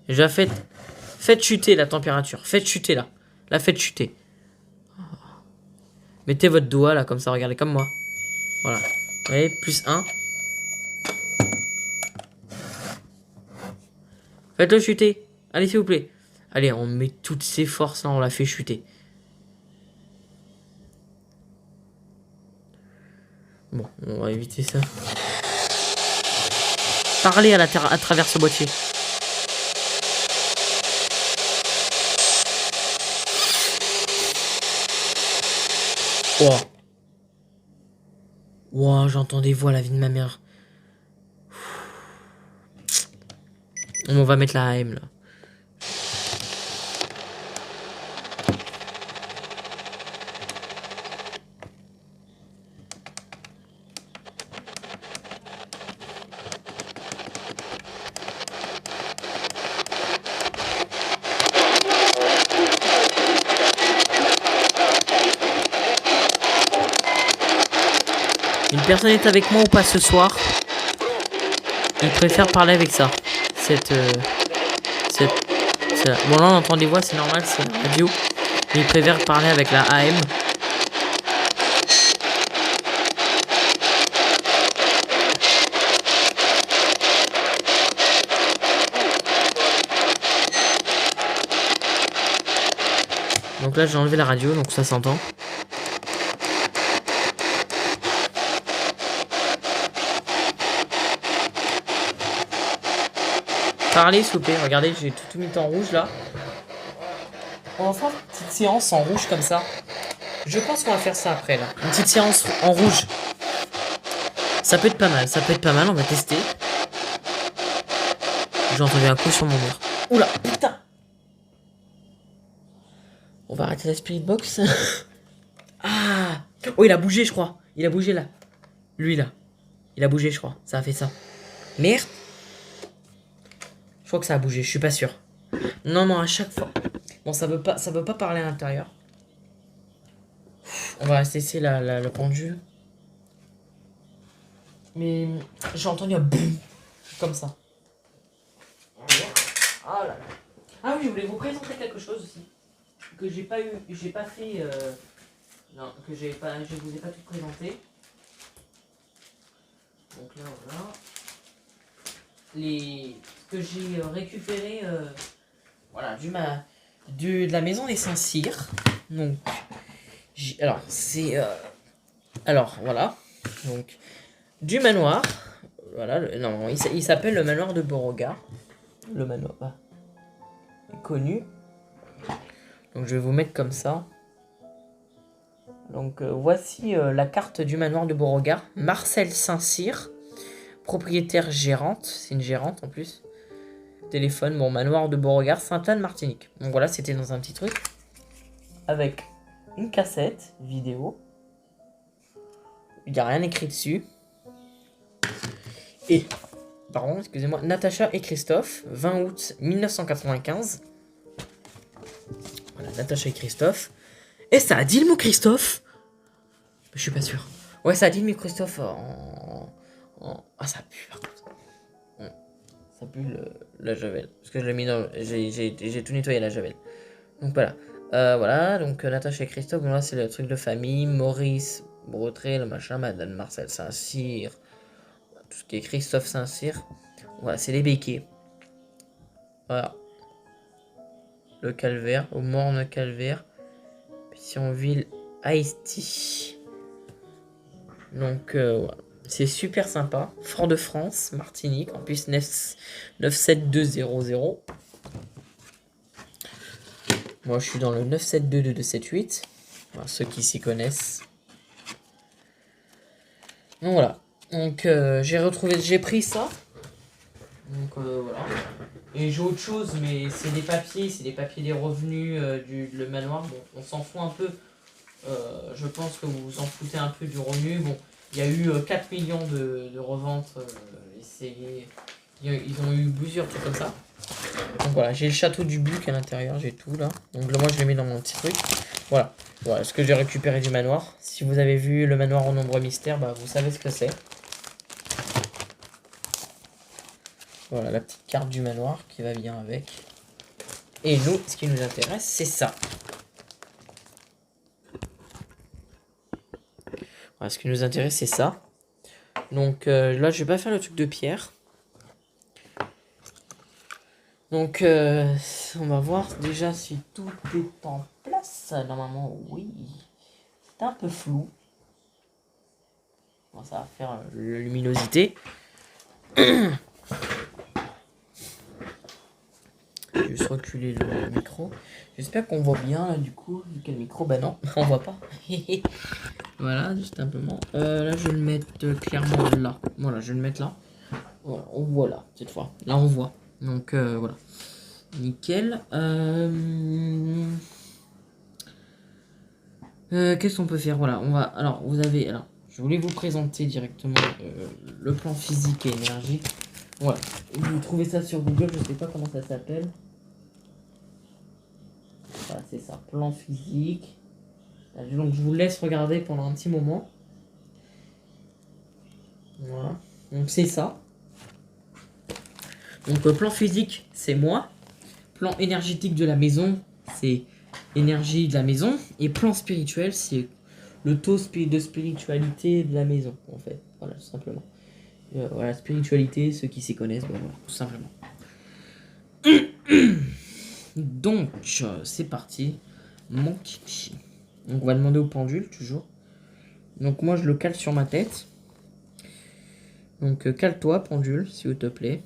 Déjà, faites chuter la température. Faites chuter, là. Là, faites chuter. Mettez votre doigt, là, comme ça. Regardez, comme moi. Voilà. Vous voyez, plus 1. Faites-le chuter. Allez, s'il vous plaît. Allez, on met toutes ses forces, là. On la fait chuter. Bon, on va éviter ça. Parlez à travers ce boîtier. Oh. Wow, j'entends des voix, la vie de ma mère. On va mettre la AM là. Une personne est avec moi ou pas ce soir? Il préfère parler avec ça. Bon là on entend des voix, c'est normal, c'est la radio. Mais il préfère parler avec la AM. Donc là j'ai enlevé la radio, donc ça s'entend. Parlez s'il vous plaît, regardez, j'ai tout mis en rouge là. On va faire une petite séance en rouge comme ça. Je pense qu'on va faire ça après là. Une petite séance en rouge. Ça peut être pas mal, on va tester. J'ai entendu un coup sur mon mur. Oula, putain. On va arrêter la spirit box. Ah. Oh, il a bougé je crois. Il a bougé là. Lui là. Il a bougé je crois. Ça a fait ça. Merde. Je crois que ça a bougé, je suis pas sûr. Non, à chaque fois. Bon, ça veut pas parler à l'intérieur. On va cesser le pendu. Mais j'ai entendu un boum. Comme ça. Ah là là. Ah oui, je voulais vous présenter quelque chose aussi. Que j'ai pas fait. Non, que je vous ai pas tout présenté. Donc là, voilà. Que j'ai récupéré voilà, de la maison des Saint-Cyr. Donc, alors, c'est... alors, voilà. Donc, du manoir. Voilà, non, il s'appelle le manoir de Beauregard. Le manoir est connu. Donc, je vais vous mettre comme ça. Donc, voici la carte du manoir de Beauregard. Marcel Saint-Cyr, propriétaire gérante. C'est une gérante en plus. Téléphone, bon, manoir de Beauregard, Sainte-Anne-Martinique. Donc voilà, c'était dans un petit truc. Avec une cassette vidéo. Il n'y a rien écrit dessus. Et, pardon, excusez-moi, Natacha et Christophe, 20 août 1995. Voilà, Natacha et Christophe. Et ça a dit le mot Christophe? Je suis pas sûr. Ouais, ça a dit le mot Christophe Ah, ça pue par contre. Ça pue la javel. Parce que je l'ai mis dans... J'ai tout nettoyé la javel. Donc voilà. Voilà, donc Natacha et Christophe, là c'est le truc de famille. Maurice Bretré, le machin, Madame Marcel Saint-Cyr. Tout ce qui est Christophe Saint-Cyr. Voilà, c'est les béquets. Voilà. Le calvaire, au morne calvaire. Pétionville, Haïti. Donc voilà. C'est super sympa. Fort-de-France, Martinique. En plus, 97200. Moi, je suis dans le 9722278. Voilà, ceux qui s'y connaissent. Donc voilà. Donc j'ai pris ça. Donc voilà. Et j'ai autre chose, mais c'est des papiers des revenus le manoir. Bon, on s'en fout un peu. Je pense que vous vous en foutez un peu du revenu. Bon. Il y a eu 4 millions de reventes essayées. Ils ont eu plusieurs trucs comme ça. Donc voilà, j'ai le château du Buc à l'intérieur, j'ai tout là. Donc là, moi, je l'ai mis dans mon petit truc. Voilà, voilà ce que j'ai récupéré du manoir. Si vous avez vu le manoir aux nombreux mystères, bah, vous savez ce que c'est. Voilà, la petite carte du manoir qui va bien avec. Et nous, ce qui nous intéresse, c'est ça. Voilà, ce qui nous intéresse, c'est ça. Donc là, je vais pas faire le truc de pierre. Donc, on va voir déjà si tout est en place. Normalement, oui. C'est un peu flou. Bon, ça va faire la luminosité. Je vais juste reculer le micro. J'espère qu'on voit bien, là, du coup. Quel micro? Bah non, on voit pas. Voilà, juste simplement. Là, je vais le mettre clairement là. Voilà, je vais le mettre là. Voilà, on voit là, cette fois. Là, on voit. Donc, voilà. Nickel. Qu'est-ce qu'on peut faire? Voilà, on va. Alors, vous avez. Alors, je voulais vous présenter directement le plan physique et énergie. Voilà. Vous trouvez ça sur Google, je sais pas comment ça s'appelle. Voilà, c'est ça. Plan physique. Donc, je vous laisse regarder pendant un petit moment. Voilà. Donc, c'est ça. Donc, plan physique, c'est moi. Plan énergétique de la maison, c'est énergie de la maison. Et plan spirituel, c'est le taux de spiritualité de la maison, en fait. Voilà, tout simplement. Voilà, spiritualité, ceux qui s'y connaissent, ben voilà, tout simplement. Donc, c'est parti. Mon kiki. Donc, on va demander au pendule, toujours. Donc, moi, je le cale sur ma tête. Donc, cale-toi, pendule, s'il te plaît.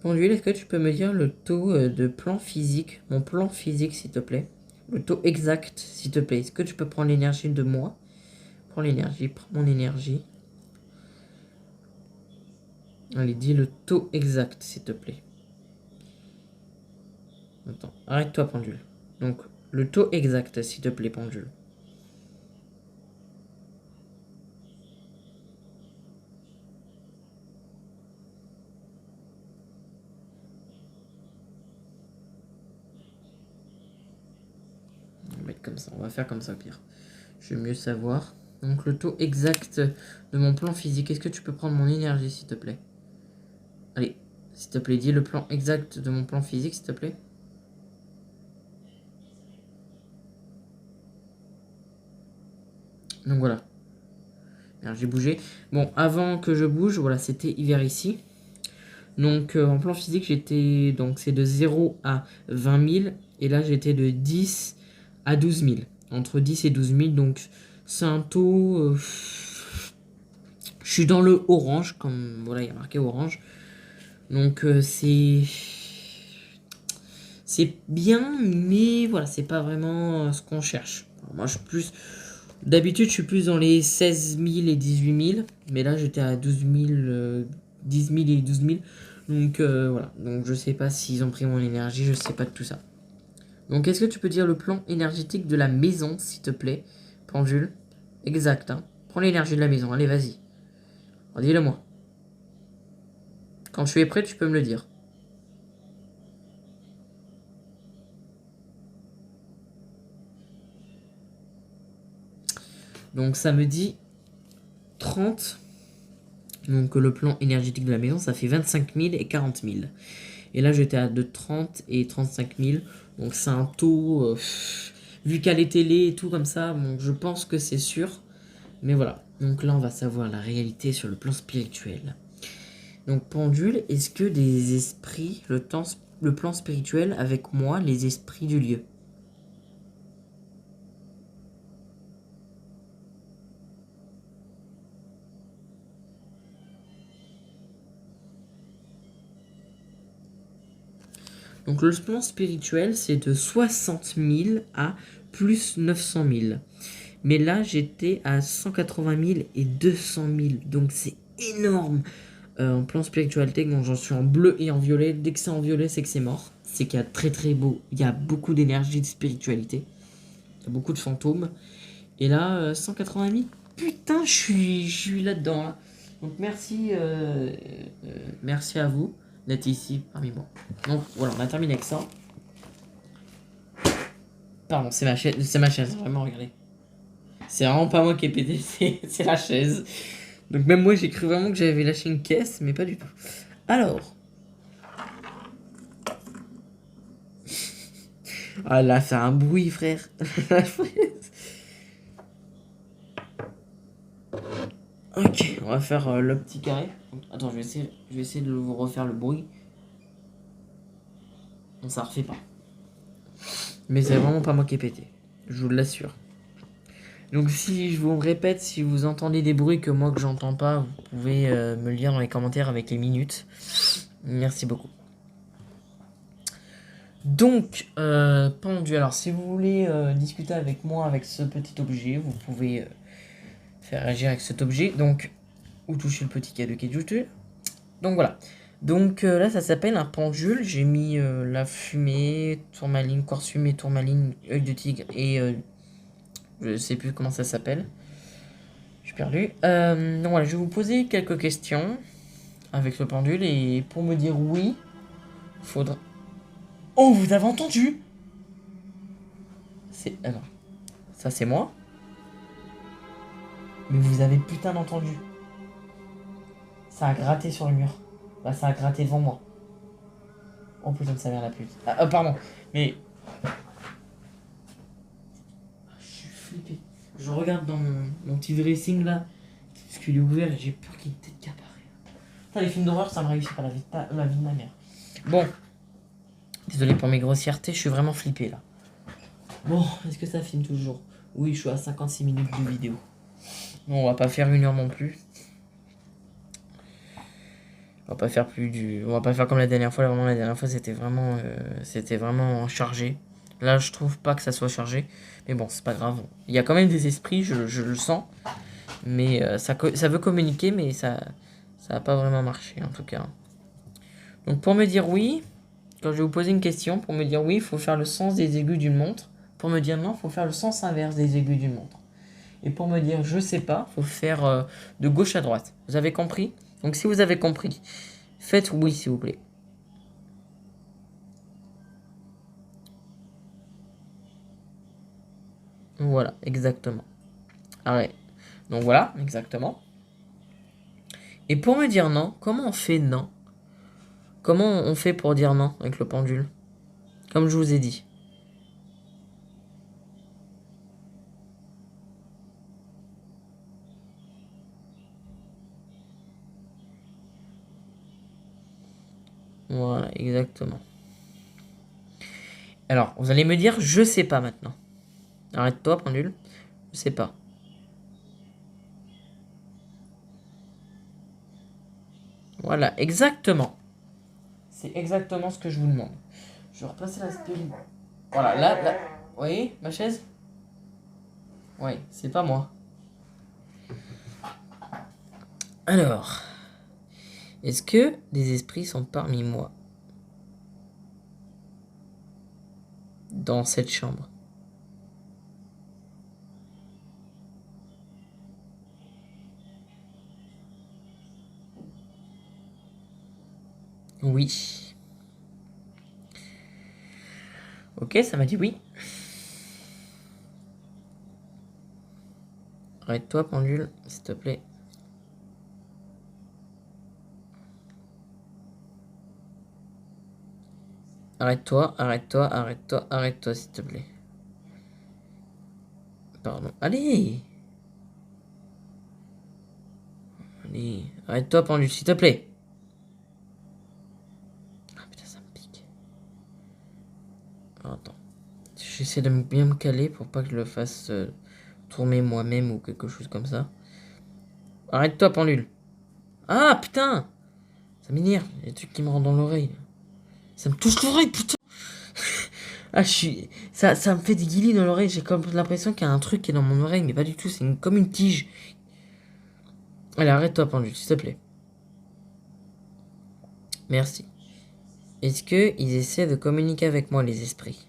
Pendule, est-ce que tu peux me dire le taux de plan physique, mon plan physique, s'il te plaît? Le taux exact, s'il te plaît. Est-ce que tu peux prendre l'énergie de moi? Prends l'énergie, prends mon énergie. Allez, dis le taux exact, s'il te plaît. Attends, arrête-toi, pendule. Donc, le taux exact, s'il te plaît, pendule. On va mettre comme ça, on va faire comme ça, pire. Je vais mieux savoir. Donc, le taux exact de mon plan physique. Est-ce que tu peux prendre mon énergie, s'il te plaît? Allez, s'il te plaît, dis le plan exact de mon plan physique, s'il te plaît. Donc voilà. Alors j'ai bougé. Bon, avant que je bouge, voilà, c'était hiver ici. Donc en plan physique, j'étais. Donc c'est de 0 à 20 000. Et là, j'étais de 10 à 12 000. Entre 10 et 12 000. Donc c'est un taux. Je suis dans le orange. Comme voilà, il y a marqué orange. Donc c'est. C'est bien, mais voilà, c'est pas vraiment ce qu'on cherche. Alors, moi, je suis plus. D'habitude, je suis plus dans les 16 000 et 18 000. Mais là, j'étais à 12 000, 10 000 et 12 000. Donc, voilà. Donc, je sais pas s'ils ont pris mon énergie. Je sais pas de tout ça. Donc, est-ce que tu peux dire le plan énergétique de la maison, s'il te plaît, pendule? Exact, hein. Prends l'énergie de la maison. Allez, vas-y. Dis-le moi. Quand tu es prêt, tu peux me le dire. Donc, ça me dit 30. Donc le plan énergétique de la maison, ça fait 25 000 et 40 000. Et là, j'étais à de 30 et 35 000. Donc c'est un taux, vu qu'à les télé et tout comme ça, bon, je pense que c'est sûr. Mais voilà. Donc là, on va savoir la réalité sur le plan spirituel. Donc pendule, est-ce que des esprits, le plan spirituel avec moi, les esprits du lieu? Donc le plan spirituel, c'est de 60 000 à plus 900 000. Mais là, j'étais à 180 000 et 200 000. Donc c'est énorme. En plan spiritualité, donc j'en suis en bleu et en violet. Dès que c'est en violet, c'est que c'est mort. C'est qu'il y a très très beau. Il y a beaucoup d'énergie de spiritualité. Il y a beaucoup de fantômes. Et là, 180 000. Putain, je suis là-dedans. Hein. Donc merci à vous d'être ici parmi moi. Donc voilà, on a terminé avec ça. Pardon, c'est ma chaise, vraiment, regardez. C'est vraiment pas moi qui ai pété, c'est la chaise. Donc même moi, j'ai cru vraiment que j'avais lâché une caisse, mais pas du tout. Alors. Ah là, c'est un bruit, frère. Ok, on va faire le petit carré. Attends, je vais essayer de vous refaire le bruit. On ça refait pas. Mais c'est vraiment pas moi qui ai pété. Je vous l'assure. Donc si je vous répète, si vous entendez des bruits que moi que j'entends pas, vous pouvez me le dire dans les commentaires avec les minutes. Merci beaucoup. Donc, pendu. Alors si vous voulez discuter avec moi avec ce petit objet, vous pouvez faire réagir avec cet objet. Donc, ou toucher le petit cadeau qui est juste. Donc voilà. Donc là, ça s'appelle un pendule. J'ai mis la fumée, tourmaline, quartz fumée, tourmaline, œil de tigre et je sais plus comment ça s'appelle. Je suis perdu. Donc voilà, je vais vous poser quelques questions avec le pendule et pour me dire oui, faudra. Oh, vous avez entendu? C'est alors, ça c'est moi. Mais vous avez putain entendu. Ça a gratté sur le mur. Bah, ça a gratté devant moi. Oh putain de sa mère la pute. Ah, pardon. Mais je suis flippé. Je regarde dans mon petit dressing là. Parce qu'il est ouvert et j'ai peur qu'il y ait une tête qui apparaît. Putain, les films d'horreur, ça me réussit pas la vie de ma mère. Bon. Désolé pour mes grossièretés, je suis vraiment flippé là. Bon, est-ce que ça filme toujours? Oui, je suis à 56 minutes de vidéo. Bon, on va pas faire 1 heure non plus. On va pas faire comme la dernière fois. Là, vraiment, la dernière fois, c'était vraiment chargé. Là, je trouve pas que ça soit chargé. Mais bon, c'est pas grave. Il y a quand même des esprits, je le sens. Mais ça veut communiquer, mais ça a pas vraiment marché en tout cas. Donc pour me dire oui, quand je vais vous poser une question, pour me dire oui, il faut faire le sens des aiguilles d'une montre. Pour me dire non, il faut faire le sens inverse des aiguilles d'une montre. Et pour me dire je sais pas, il faut faire de gauche à droite. Vous avez compris? Donc si vous avez compris, faites oui s'il vous plaît. Voilà, exactement. Arrête. Donc voilà, exactement. Et pour me dire non, comment on fait non? Comment on fait pour dire non avec le pendule? Comme je vous ai dit. Voilà, exactement. Alors, vous allez me dire, je sais pas maintenant. Arrête-toi, pendule. Je sais pas. Voilà, exactement. C'est exactement ce que je vous demande. Je vais repasser la spélie. Voilà, là. Vous voyez ma chaise? Oui, c'est pas moi. Alors, est-ce que des esprits sont parmi moi dans cette chambre? Oui. Ok, ça m'a dit oui. Arrête-toi, pendule, s'il te plaît. Arrête-toi, arrête-toi, arrête-toi, arrête-toi, s'il te plaît. Pardon. Allez! Allez, arrête-toi, pendule, s'il te plaît. Ah putain, ça me pique. Alors, attends. J'essaie de bien me caler pour pas que je le fasse tourner moi-même ou quelque chose comme ça. Arrête-toi, pendule. Ah putain! Ça m'énerve, il y a des trucs qui me rendent dans l'oreille. Ça me touche l'oreille, putain! Ah, ça me fait des guillis dans l'oreille. J'ai comme l'impression qu'il y a un truc qui est dans mon oreille, mais pas du tout. C'est comme une tige. Allez, arrête-toi, pendule, s'il te plaît. Merci. Est-ce que ils essaient de communiquer avec moi, les esprits?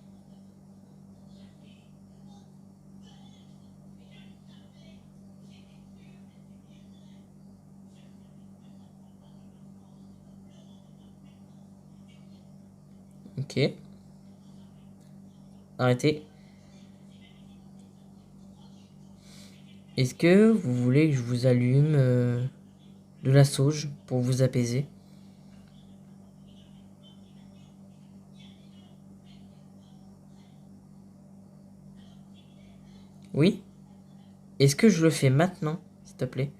Ok. Arrêtez. Est-ce que vous voulez que je vous allume de la sauge pour vous apaiser? Oui? Est-ce que je le fais maintenant, s'il te plaît?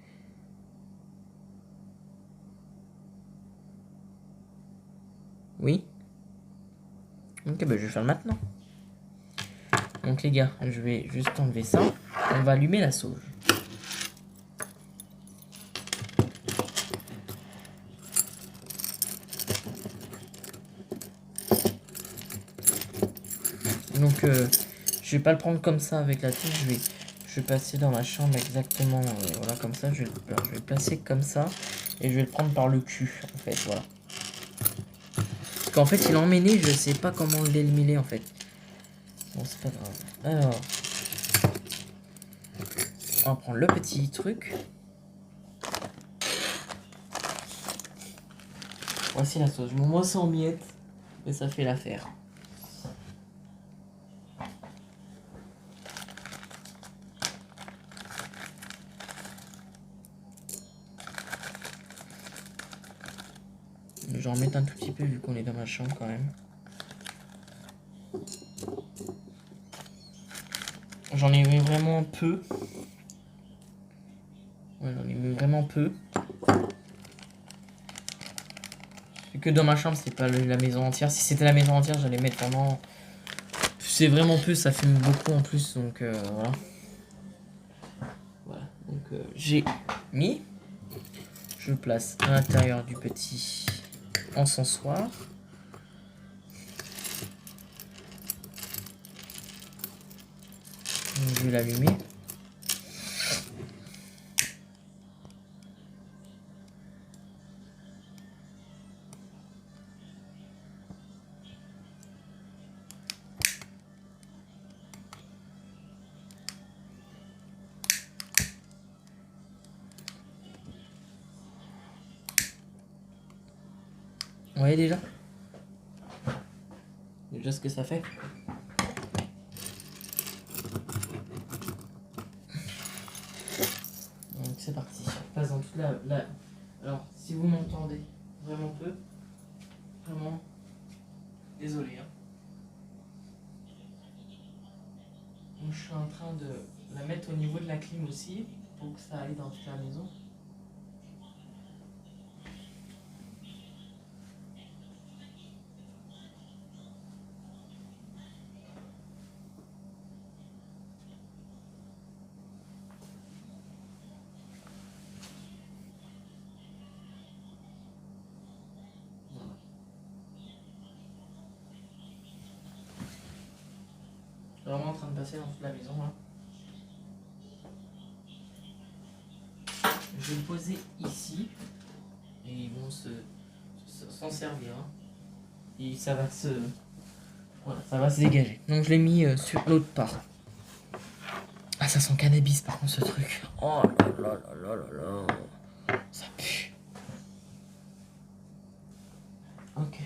Oui? Ok, bah je vais faire maintenant. Donc les gars, je vais juste enlever ça. On va allumer la sauge. Donc je vais pas le prendre comme ça avec la tige, je vais passer dans ma chambre exactement, voilà, comme ça. Alors, je vais le placer comme ça et je vais le prendre par le cul, en fait, voilà. Parce qu'en fait, il est emmêlé, je sais pas comment l'éliminer, en fait. Bon, c'est pas grave. Alors, on va prendre le petit truc. Voici la sauce. Bon, moi, c'est en miettes, mais ça fait l'affaire. Je vais en mettre un tout petit peu vu qu'on est dans ma chambre quand même. J'en ai mis vraiment peu. Ouais, j'en ai mis vraiment peu. Vu que dans ma chambre, c'est pas la maison entière. Si c'était la maison entière, j'allais mettre vraiment. C'est vraiment peu, ça fume beaucoup en plus, donc voilà. Voilà, donc j'ai mis. Je le place à l'intérieur du petit encensoir. Donc, je vais l'allumer. Vous voyez déjà ce que ça fait. Donc c'est parti. On passe dans toute la... Alors, si vous m'entendez vraiment peu, vraiment, désolé. Hein. Donc, je suis en train de la mettre au niveau de la clim aussi, pour que ça aille dans toute la maison. Vraiment en train de passer dans toute la maison là. Je vais le poser ici et ils vont s'en servir. Hein. Et ça va se... Voilà, ça va se dégager. Donc je l'ai mis sur l'autre part. Ah, ça sent cannabis par contre ce truc. Oh là là là là là là. Ça pue. Ok.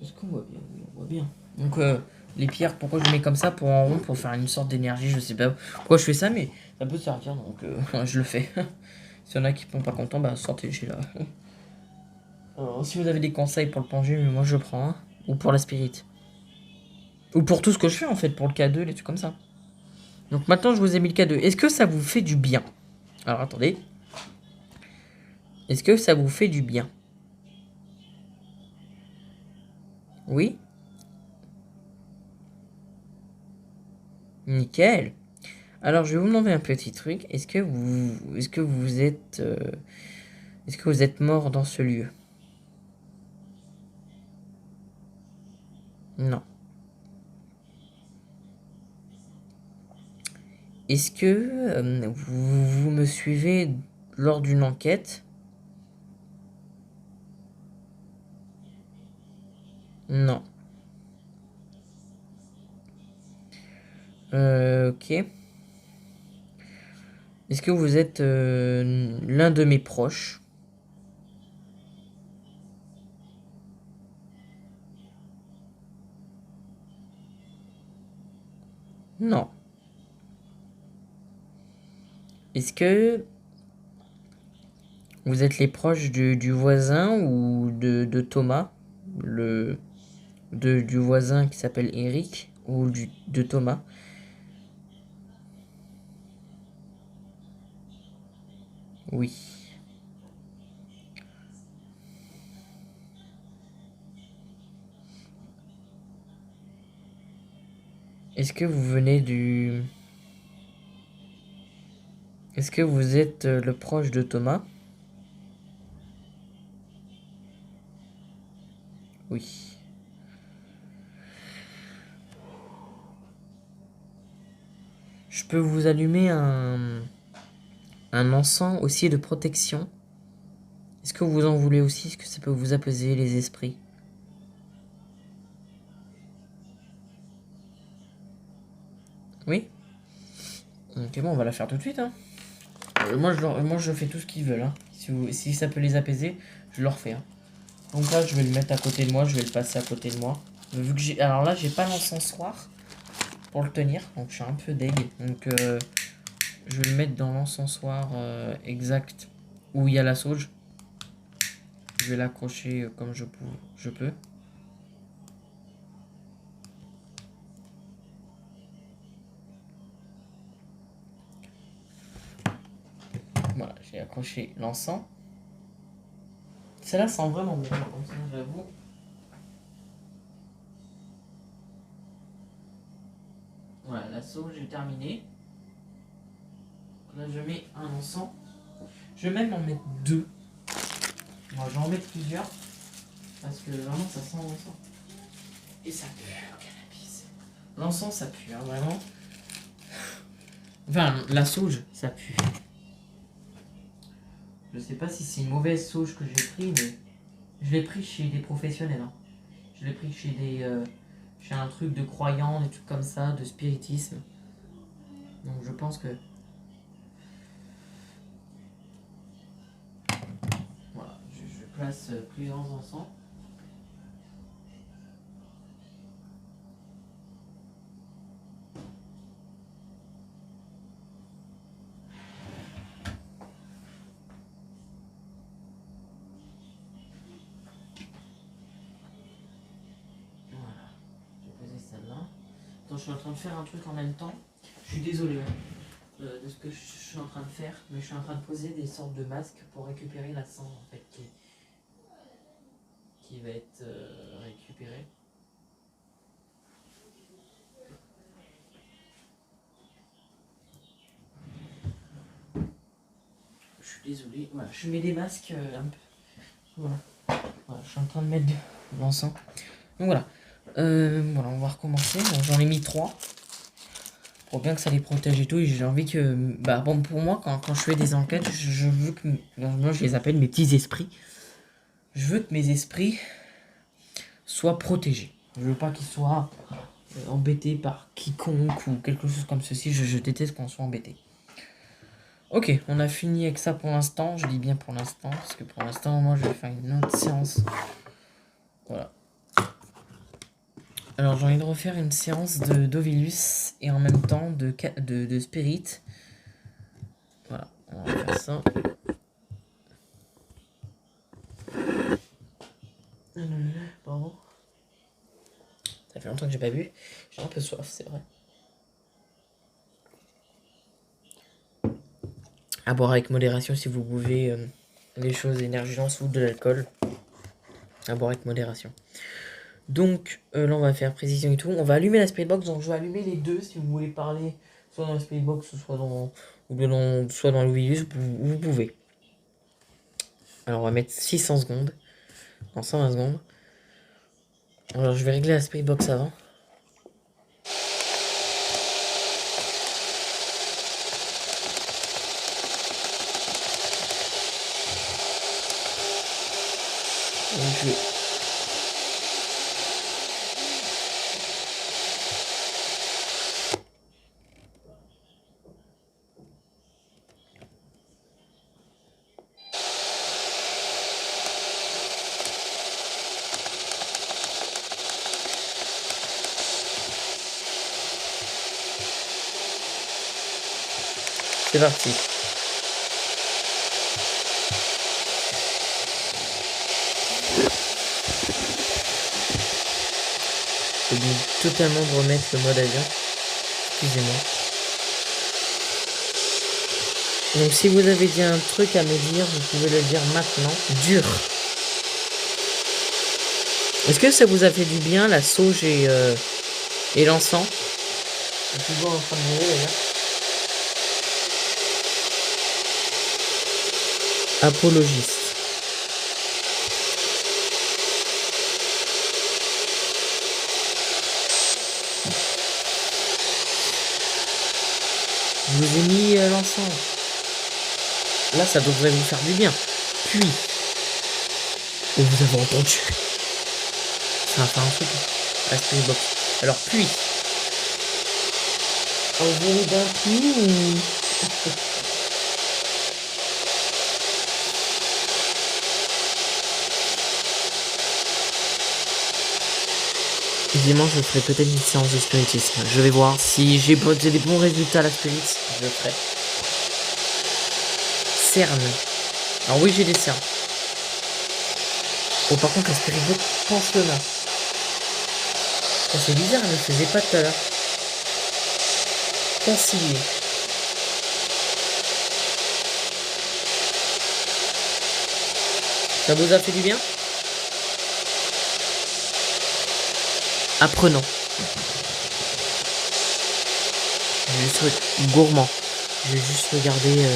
Est-ce qu'on voit bien? Oui, on voit bien. Donc les pierres, pourquoi je les mets comme ça pour en rond, pour faire une sorte d'énergie, je sais pas pourquoi je fais ça, mais ça peut servir, donc je le fais. S'il y en a qui ne sont pas contents, bah sortez, je suis là. Alors, si vous avez des conseils pour le plongée, moi je prends. Hein. Ou pour la spirit. Ou pour tout ce que je fais en fait, pour le K2, les trucs comme ça. Donc maintenant je vous ai mis le K2. Est-ce que ça vous fait du bien? Alors attendez. Est-ce que ça vous fait du bien? Oui? Nickel. Alors je vais vous demander un petit truc. Est-ce que vous êtes mort dans ce lieu? Non. Est-ce que vous me suivez lors d'une enquête? Non. Ok. Est-ce que vous êtes l'un de mes proches? Non. Est-ce que vous êtes les proches du voisin ou de Thomas, du voisin qui s'appelle Eric, ou de Thomas? Oui. Est-ce que vous venez du... Est-ce que vous êtes le proche de Thomas? Oui. Je peux vous allumer un encens aussi de protection. Est-ce que vous en voulez aussi? Est-ce que ça peut vous apaiser les esprits? Oui? Ok, bon, on va la faire tout de suite, hein. Moi, je fais tout ce qu'ils veulent, hein. Si ça peut les apaiser, je leur fais, hein. Donc là, je vais le mettre à côté de moi, je vais le passer à côté de moi. Vu que alors là, j'ai pas l'encensoir pour le tenir, donc je suis un peu deg. Donc je vais le mettre dans l'encensoir exact où il y a la sauge. Je vais l'accrocher comme je peux. Voilà, j'ai accroché l'encens. Celle-là sent vraiment bon, comme ça, j'avoue. Voilà, la sauge est terminée. Là, je mets un encens. Je vais même en mettre deux. Bon, je vais en mettre plusieurs. Parce que vraiment, ça sent l'encens. Et ça pue le cannabis. L'encens, ça pue, hein, vraiment. Enfin, la sauge, ça pue. Je sais pas si c'est une mauvaise sauge que j'ai pris, mais je l'ai pris chez des professionnels, hein. Je l'ai pris chez chez un truc de croyants, des trucs comme ça, de spiritisme. Donc je pense que... Voilà, je place plusieurs encens. Voilà, j'ai posé celle-là. Attends, je suis en train de faire un truc en même temps. Je suis désolé, hein, de ce que je suis en train de faire, mais je suis en train de poser des sortes de masques pour récupérer la cendre en fait qui va être récupérée. Je suis désolé, voilà, je mets des masques un peu. Voilà. Voilà, je suis en train de mettre de l'encens. Donc voilà. Voilà, on va recommencer. J'en ai mis 3. Pour bien que ça les protège et tout. Et j'ai envie que... Bah bon, pour moi, quand je fais des enquêtes, je veux que... Moi, je les appelle mes petits esprits. Je veux que mes esprits soient protégés. Je veux pas qu'ils soient embêtés par quiconque ou quelque chose comme ceci. Je déteste qu'on soit embêté. Ok, on a fini avec ça pour l'instant. Je dis bien pour l'instant, parce que pour l'instant, moi, je vais faire une autre séance. Voilà. Alors, j'ai envie de refaire une séance d'Ovilus et en même temps de Spirit. Voilà, on va faire ça. Pardon. Ça fait longtemps que j'ai pas bu. J'ai un peu soif, c'est vrai. À boire avec modération si vous buvez des choses énergisantes ou de l'alcool. À boire avec modération. Donc là on va faire précision et tout. On va allumer la Spirit Box. Donc je vais allumer les deux si vous voulez parler soit dans la Spirit Box soit dans le Wii U, vous pouvez. Alors on va mettre 600 secondes. Dans 120 secondes. Alors je vais régler la Spirit Box avant. Donc je vais... C'est parti. totalement de remettre le mode avion. Excusez-moi. Donc si vous avez dit un truc à me dire, vous pouvez le dire maintenant. Dur. Est-ce que ça vous a fait du bien, la sauge et l'encens? Je suis toujours en train de mourir d'ailleurs. Apologiste. Je vous ai mis l'encens. Là, ça devrait vous faire du bien. Puis, oh, vous avez entendu. Ça va faire un truc. La Spirit Box. Alors, puis. Envolé d'un puits ou... Dimanche, je ferai peut-être une séance de spiritisme. Je vais voir si j'ai des bons résultats à la spirit. Je le ferai. Cernes. Alors oui, j'ai des cernes. Oh, par contre, la spirit box pense le main. Oh, c'est bizarre, elle ne le faisait pas tout à l'heure. Concilier. Ça vous a fait du bien? Apprenant. Je vais juste gourmand. Je vais juste regarder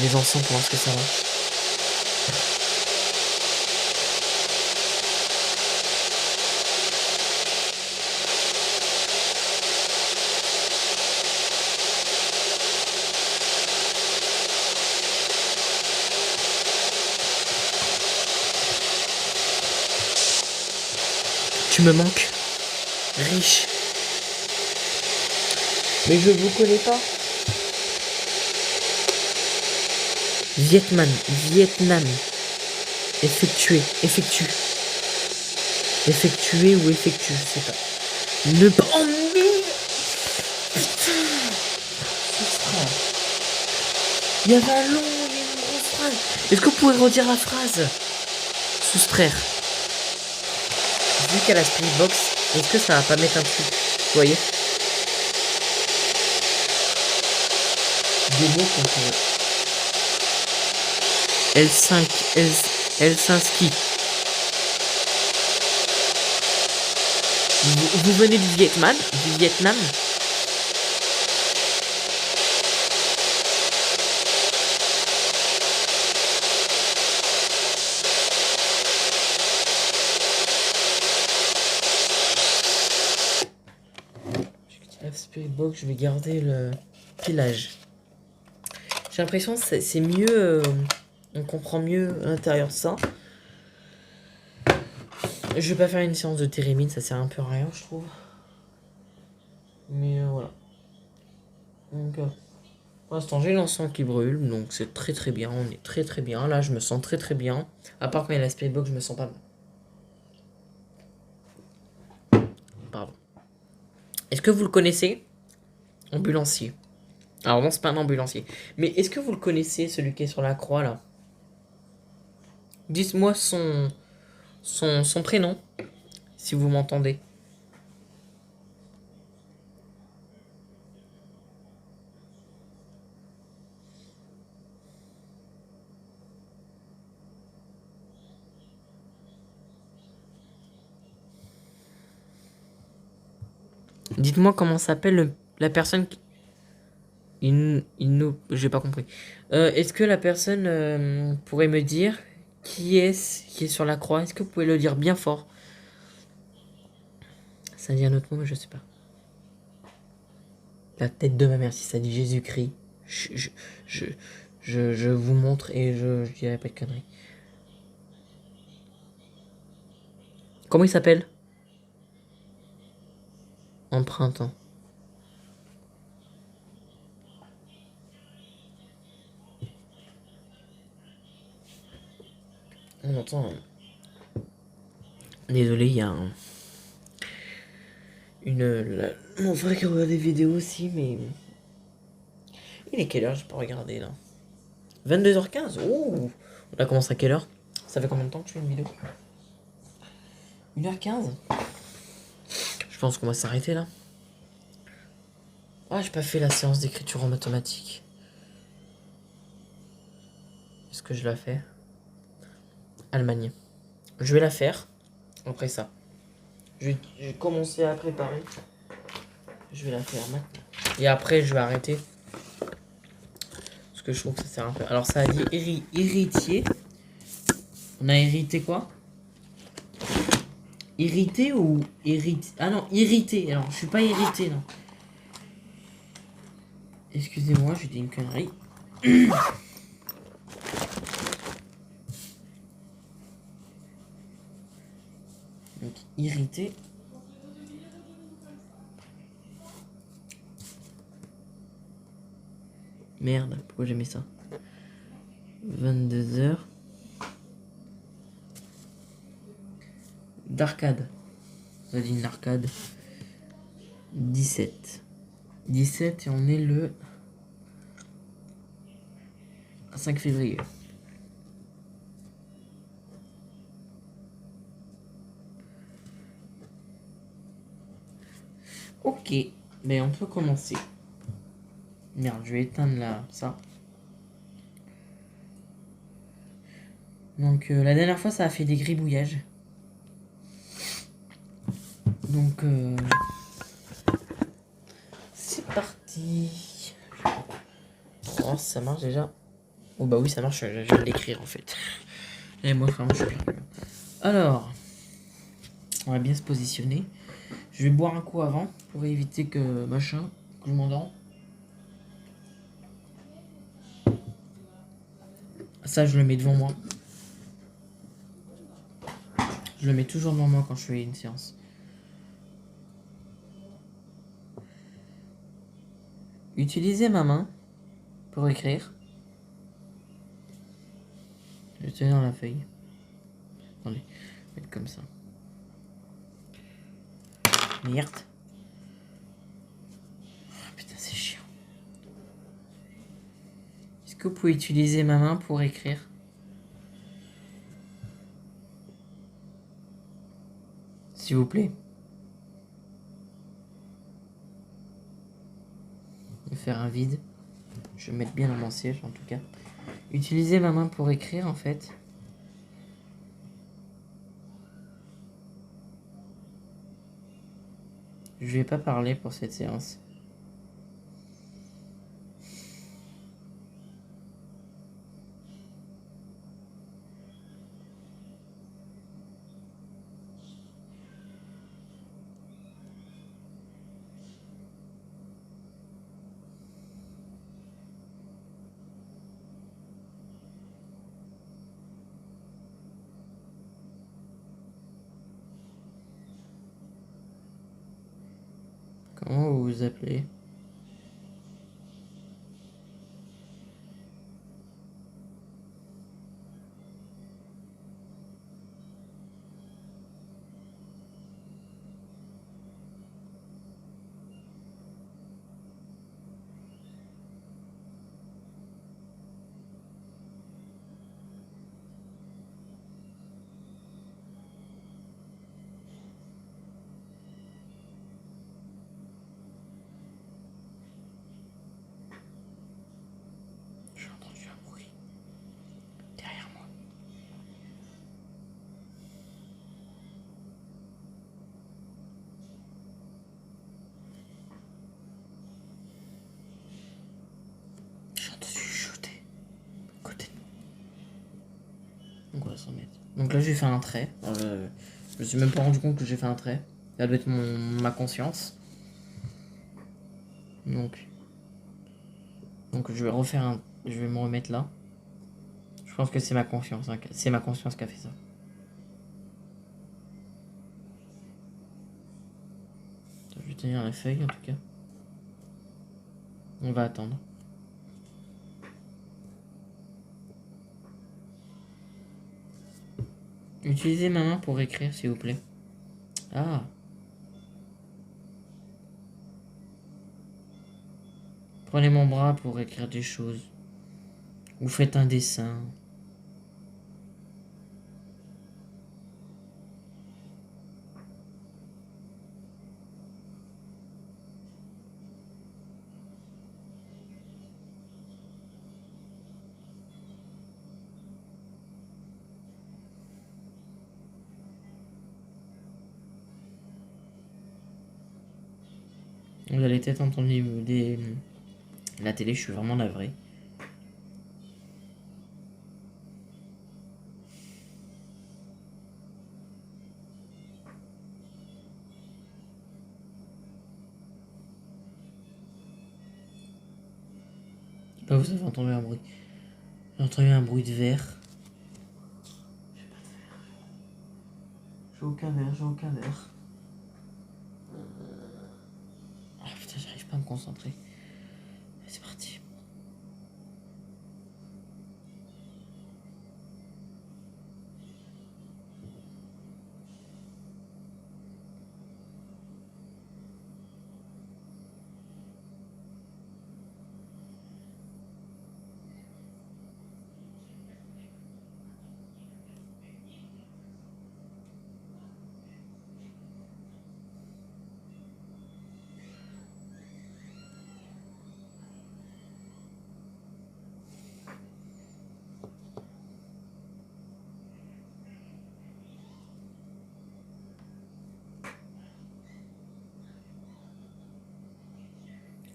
les encens pour voir ce que ça va. Tu me manques. Riche. Mais je vous connais pas. Vietnam. Effectuer ou effectue, je sais pas. Ne pas. Oh merde. Il y avait un long et une grosse phrase. Est-ce que vous pouvez redire la phrase? Soustraire. Vu qu'elle a la Spirit Box, est-ce que ça va pas mettre un truc? Vous voyez? Des mots qu'on peut. L5, L5ski. Vous venez du Vietnam? La Spirit Box, je vais garder le pillage. J'ai l'impression que c'est mieux, on comprend mieux à l'intérieur de ça. Je vais pas faire une séance de térémine, ça sert un peu à rien, je trouve. Mais voilà. Donc, pour l'instant, j'ai l'encens qui brûle, donc c'est très très bien. On est très très bien. Là, je me sens très très bien. À part quand il y a la Spirit Box, je me sens pas mal. Pardon. Est-ce que vous le connaissez? Ambulancier. Alors non, c'est pas un ambulancier. Mais est-ce que vous le connaissez, celui qui est sur la croix, là? Dites-moi son prénom, si vous m'entendez. Dites-moi comment s'appelle la personne qui... J'ai pas compris. Est-ce que la personne pourrait me dire qui est sur la croix? Est-ce que vous pouvez le dire bien fort? Ça dit un autre mot, mais je sais pas. La tête de ma mère, si ça dit Jésus-Christ. Je vous montre et je dirai pas de conneries. Comment il s'appelle? Empruntant. On entend. Désolé, il y a mon frère qui regarde des vidéos aussi, mais. Il est quelle heure? J'ai pas regardé là. 22h15. Oh, on a commencé à quelle heure? Ça fait combien de temps que tu fais une vidéo? 1h15. Je Je pense qu'on va s'arrêter là. Ah, j'ai pas fait la séance d'écriture en mathématiques. Est-ce que je la fais? Allemagne. Je vais la faire après ça. Je vais commencer à préparer. Je vais la faire maintenant. Et après, je vais arrêter. Parce que je trouve que ça sert un peu. Alors, ça a dit héritier. On a hérité quoi? Irrité ou hérité? Ah non, irrité. Alors, je suis pas irrité, non. Excusez-moi, j'ai dit une connerie. Donc, irrité. Merde, pourquoi j'ai mis ça? 22h. D'arcade. On a dit une arcade. 17. 17 et on est le 5 février. Ok, mais on peut commencer. Merde, je vais éteindre là, ça. Donc la dernière fois ça a fait des gribouillages. Donc c'est parti. On va voir si ça marche déjà. Oh bah oui ça marche, je viens de l'écrire en fait. Et moi vraiment je suis perdu. Alors, on va bien se positionner. Je vais boire un coup avant pour éviter que machin, que je m'endors. Ça je le mets devant moi. Je le mets toujours devant moi quand je fais une séance. Utilisez ma main pour écrire. Je vais tenir la feuille. Attendez, je vais mettre comme ça. Merde. Oh, putain, c'est chiant. Est-ce que vous pouvez utiliser ma main pour écrire? S'il vous plaît. Je vais faire un vide. Je vais mettre bien dans mon siège en tout cas. Utilisez ma main pour écrire en fait. Je vais pas parler pour cette séance. Comment vous vous appelez? J'ai entendu un bruit derrière moi. J'ai entendu chuchoter à côté de moi. Donc on va s'en mettre. Donc là j'ai fait un trait. Je me suis même pas rendu compte que j'ai fait un trait. Ça doit être ma conscience. Donc je vais refaire un. Je vais me remettre là. Je pense que c'est ma conscience. Hein, c'est ma conscience qui a fait ça. Je vais tenir la feuille en tout cas. On va attendre. Utilisez ma main pour écrire s'il vous plaît. Ah. Prenez mon bras pour écrire des choses. Ou faites un dessin. Vous allez peut-être entendre la télé, je suis vraiment navré. Là, vous avez entendu un bruit. J'ai entendu un bruit de verre. J'ai aucun verre, j'ai aucun verre. Ah putain, j'arrive pas à me concentrer. C'est parti.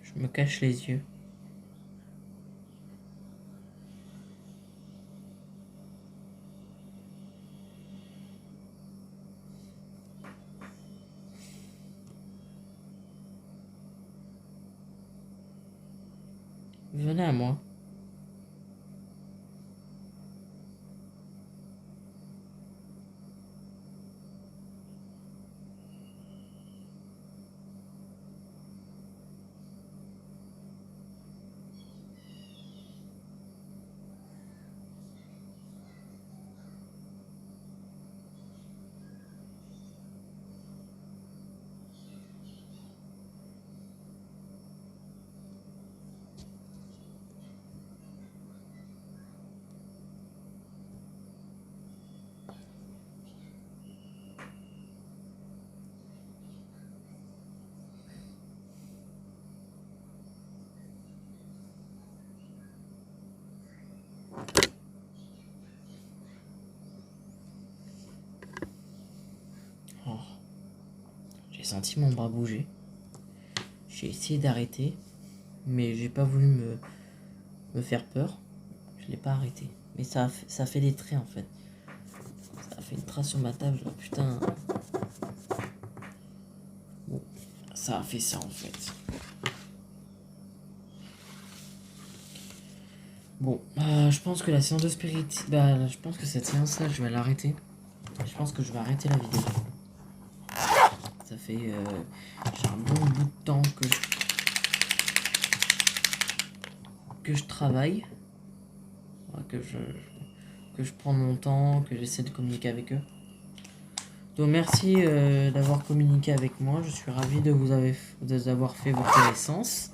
Je me cache les yeux. Venez à moi. Oh. J'ai senti mon bras bouger. J'ai essayé d'arrêter, mais j'ai pas voulu me faire peur. Je l'ai pas arrêté. Mais ça fait des traits en fait. Ça a fait une trace sur ma table. Là. Putain. Bon, ça a fait ça en fait. Bon, je pense que la séance de spirit... je pense que cette séance-là, je vais l'arrêter. Je pense que je vais arrêter la vidéo. Ça fait... j'ai un bon bout de temps que je travaille. Que je prends mon temps, que j'essaie de communiquer avec eux. Donc merci d'avoir communiqué avec moi. Je suis ravi de vous avoir fait vos connaissances.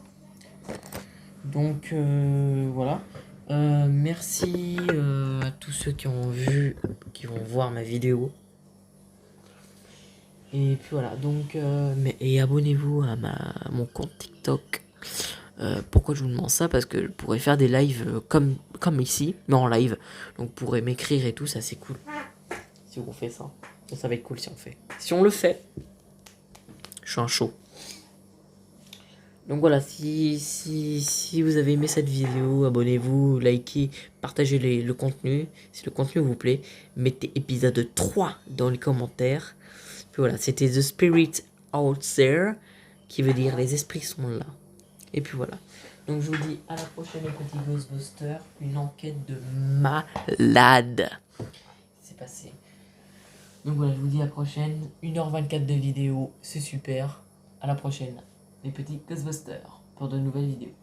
Donc voilà. Merci à tous ceux qui vont voir ma vidéo. Et puis voilà, donc et abonnez-vous à mon compte TikTok. Pourquoi je vous demande ça? Parce que je pourrais faire des lives comme ici, mais en live. Donc vous pourrez m'écrire et tout, ça c'est cool. Si on fait ça. Ça va être cool si on fait. Si on le fait, je suis un show. Donc voilà, si vous avez aimé cette vidéo, abonnez-vous, likez, partagez le contenu. Si le contenu vous plaît, mettez épisode 3 dans les commentaires. Puis voilà, c'était The Spirit Out There, qui veut dire les esprits sont là. Et puis voilà. Donc je vous dis à la prochaine les petits Ghostbusters, une enquête de malade. C'est passé. Donc voilà, je vous dis à la prochaine. 1h24 de vidéo, c'est super. À la prochaine, les petits Ghostbusters, pour de nouvelles vidéos.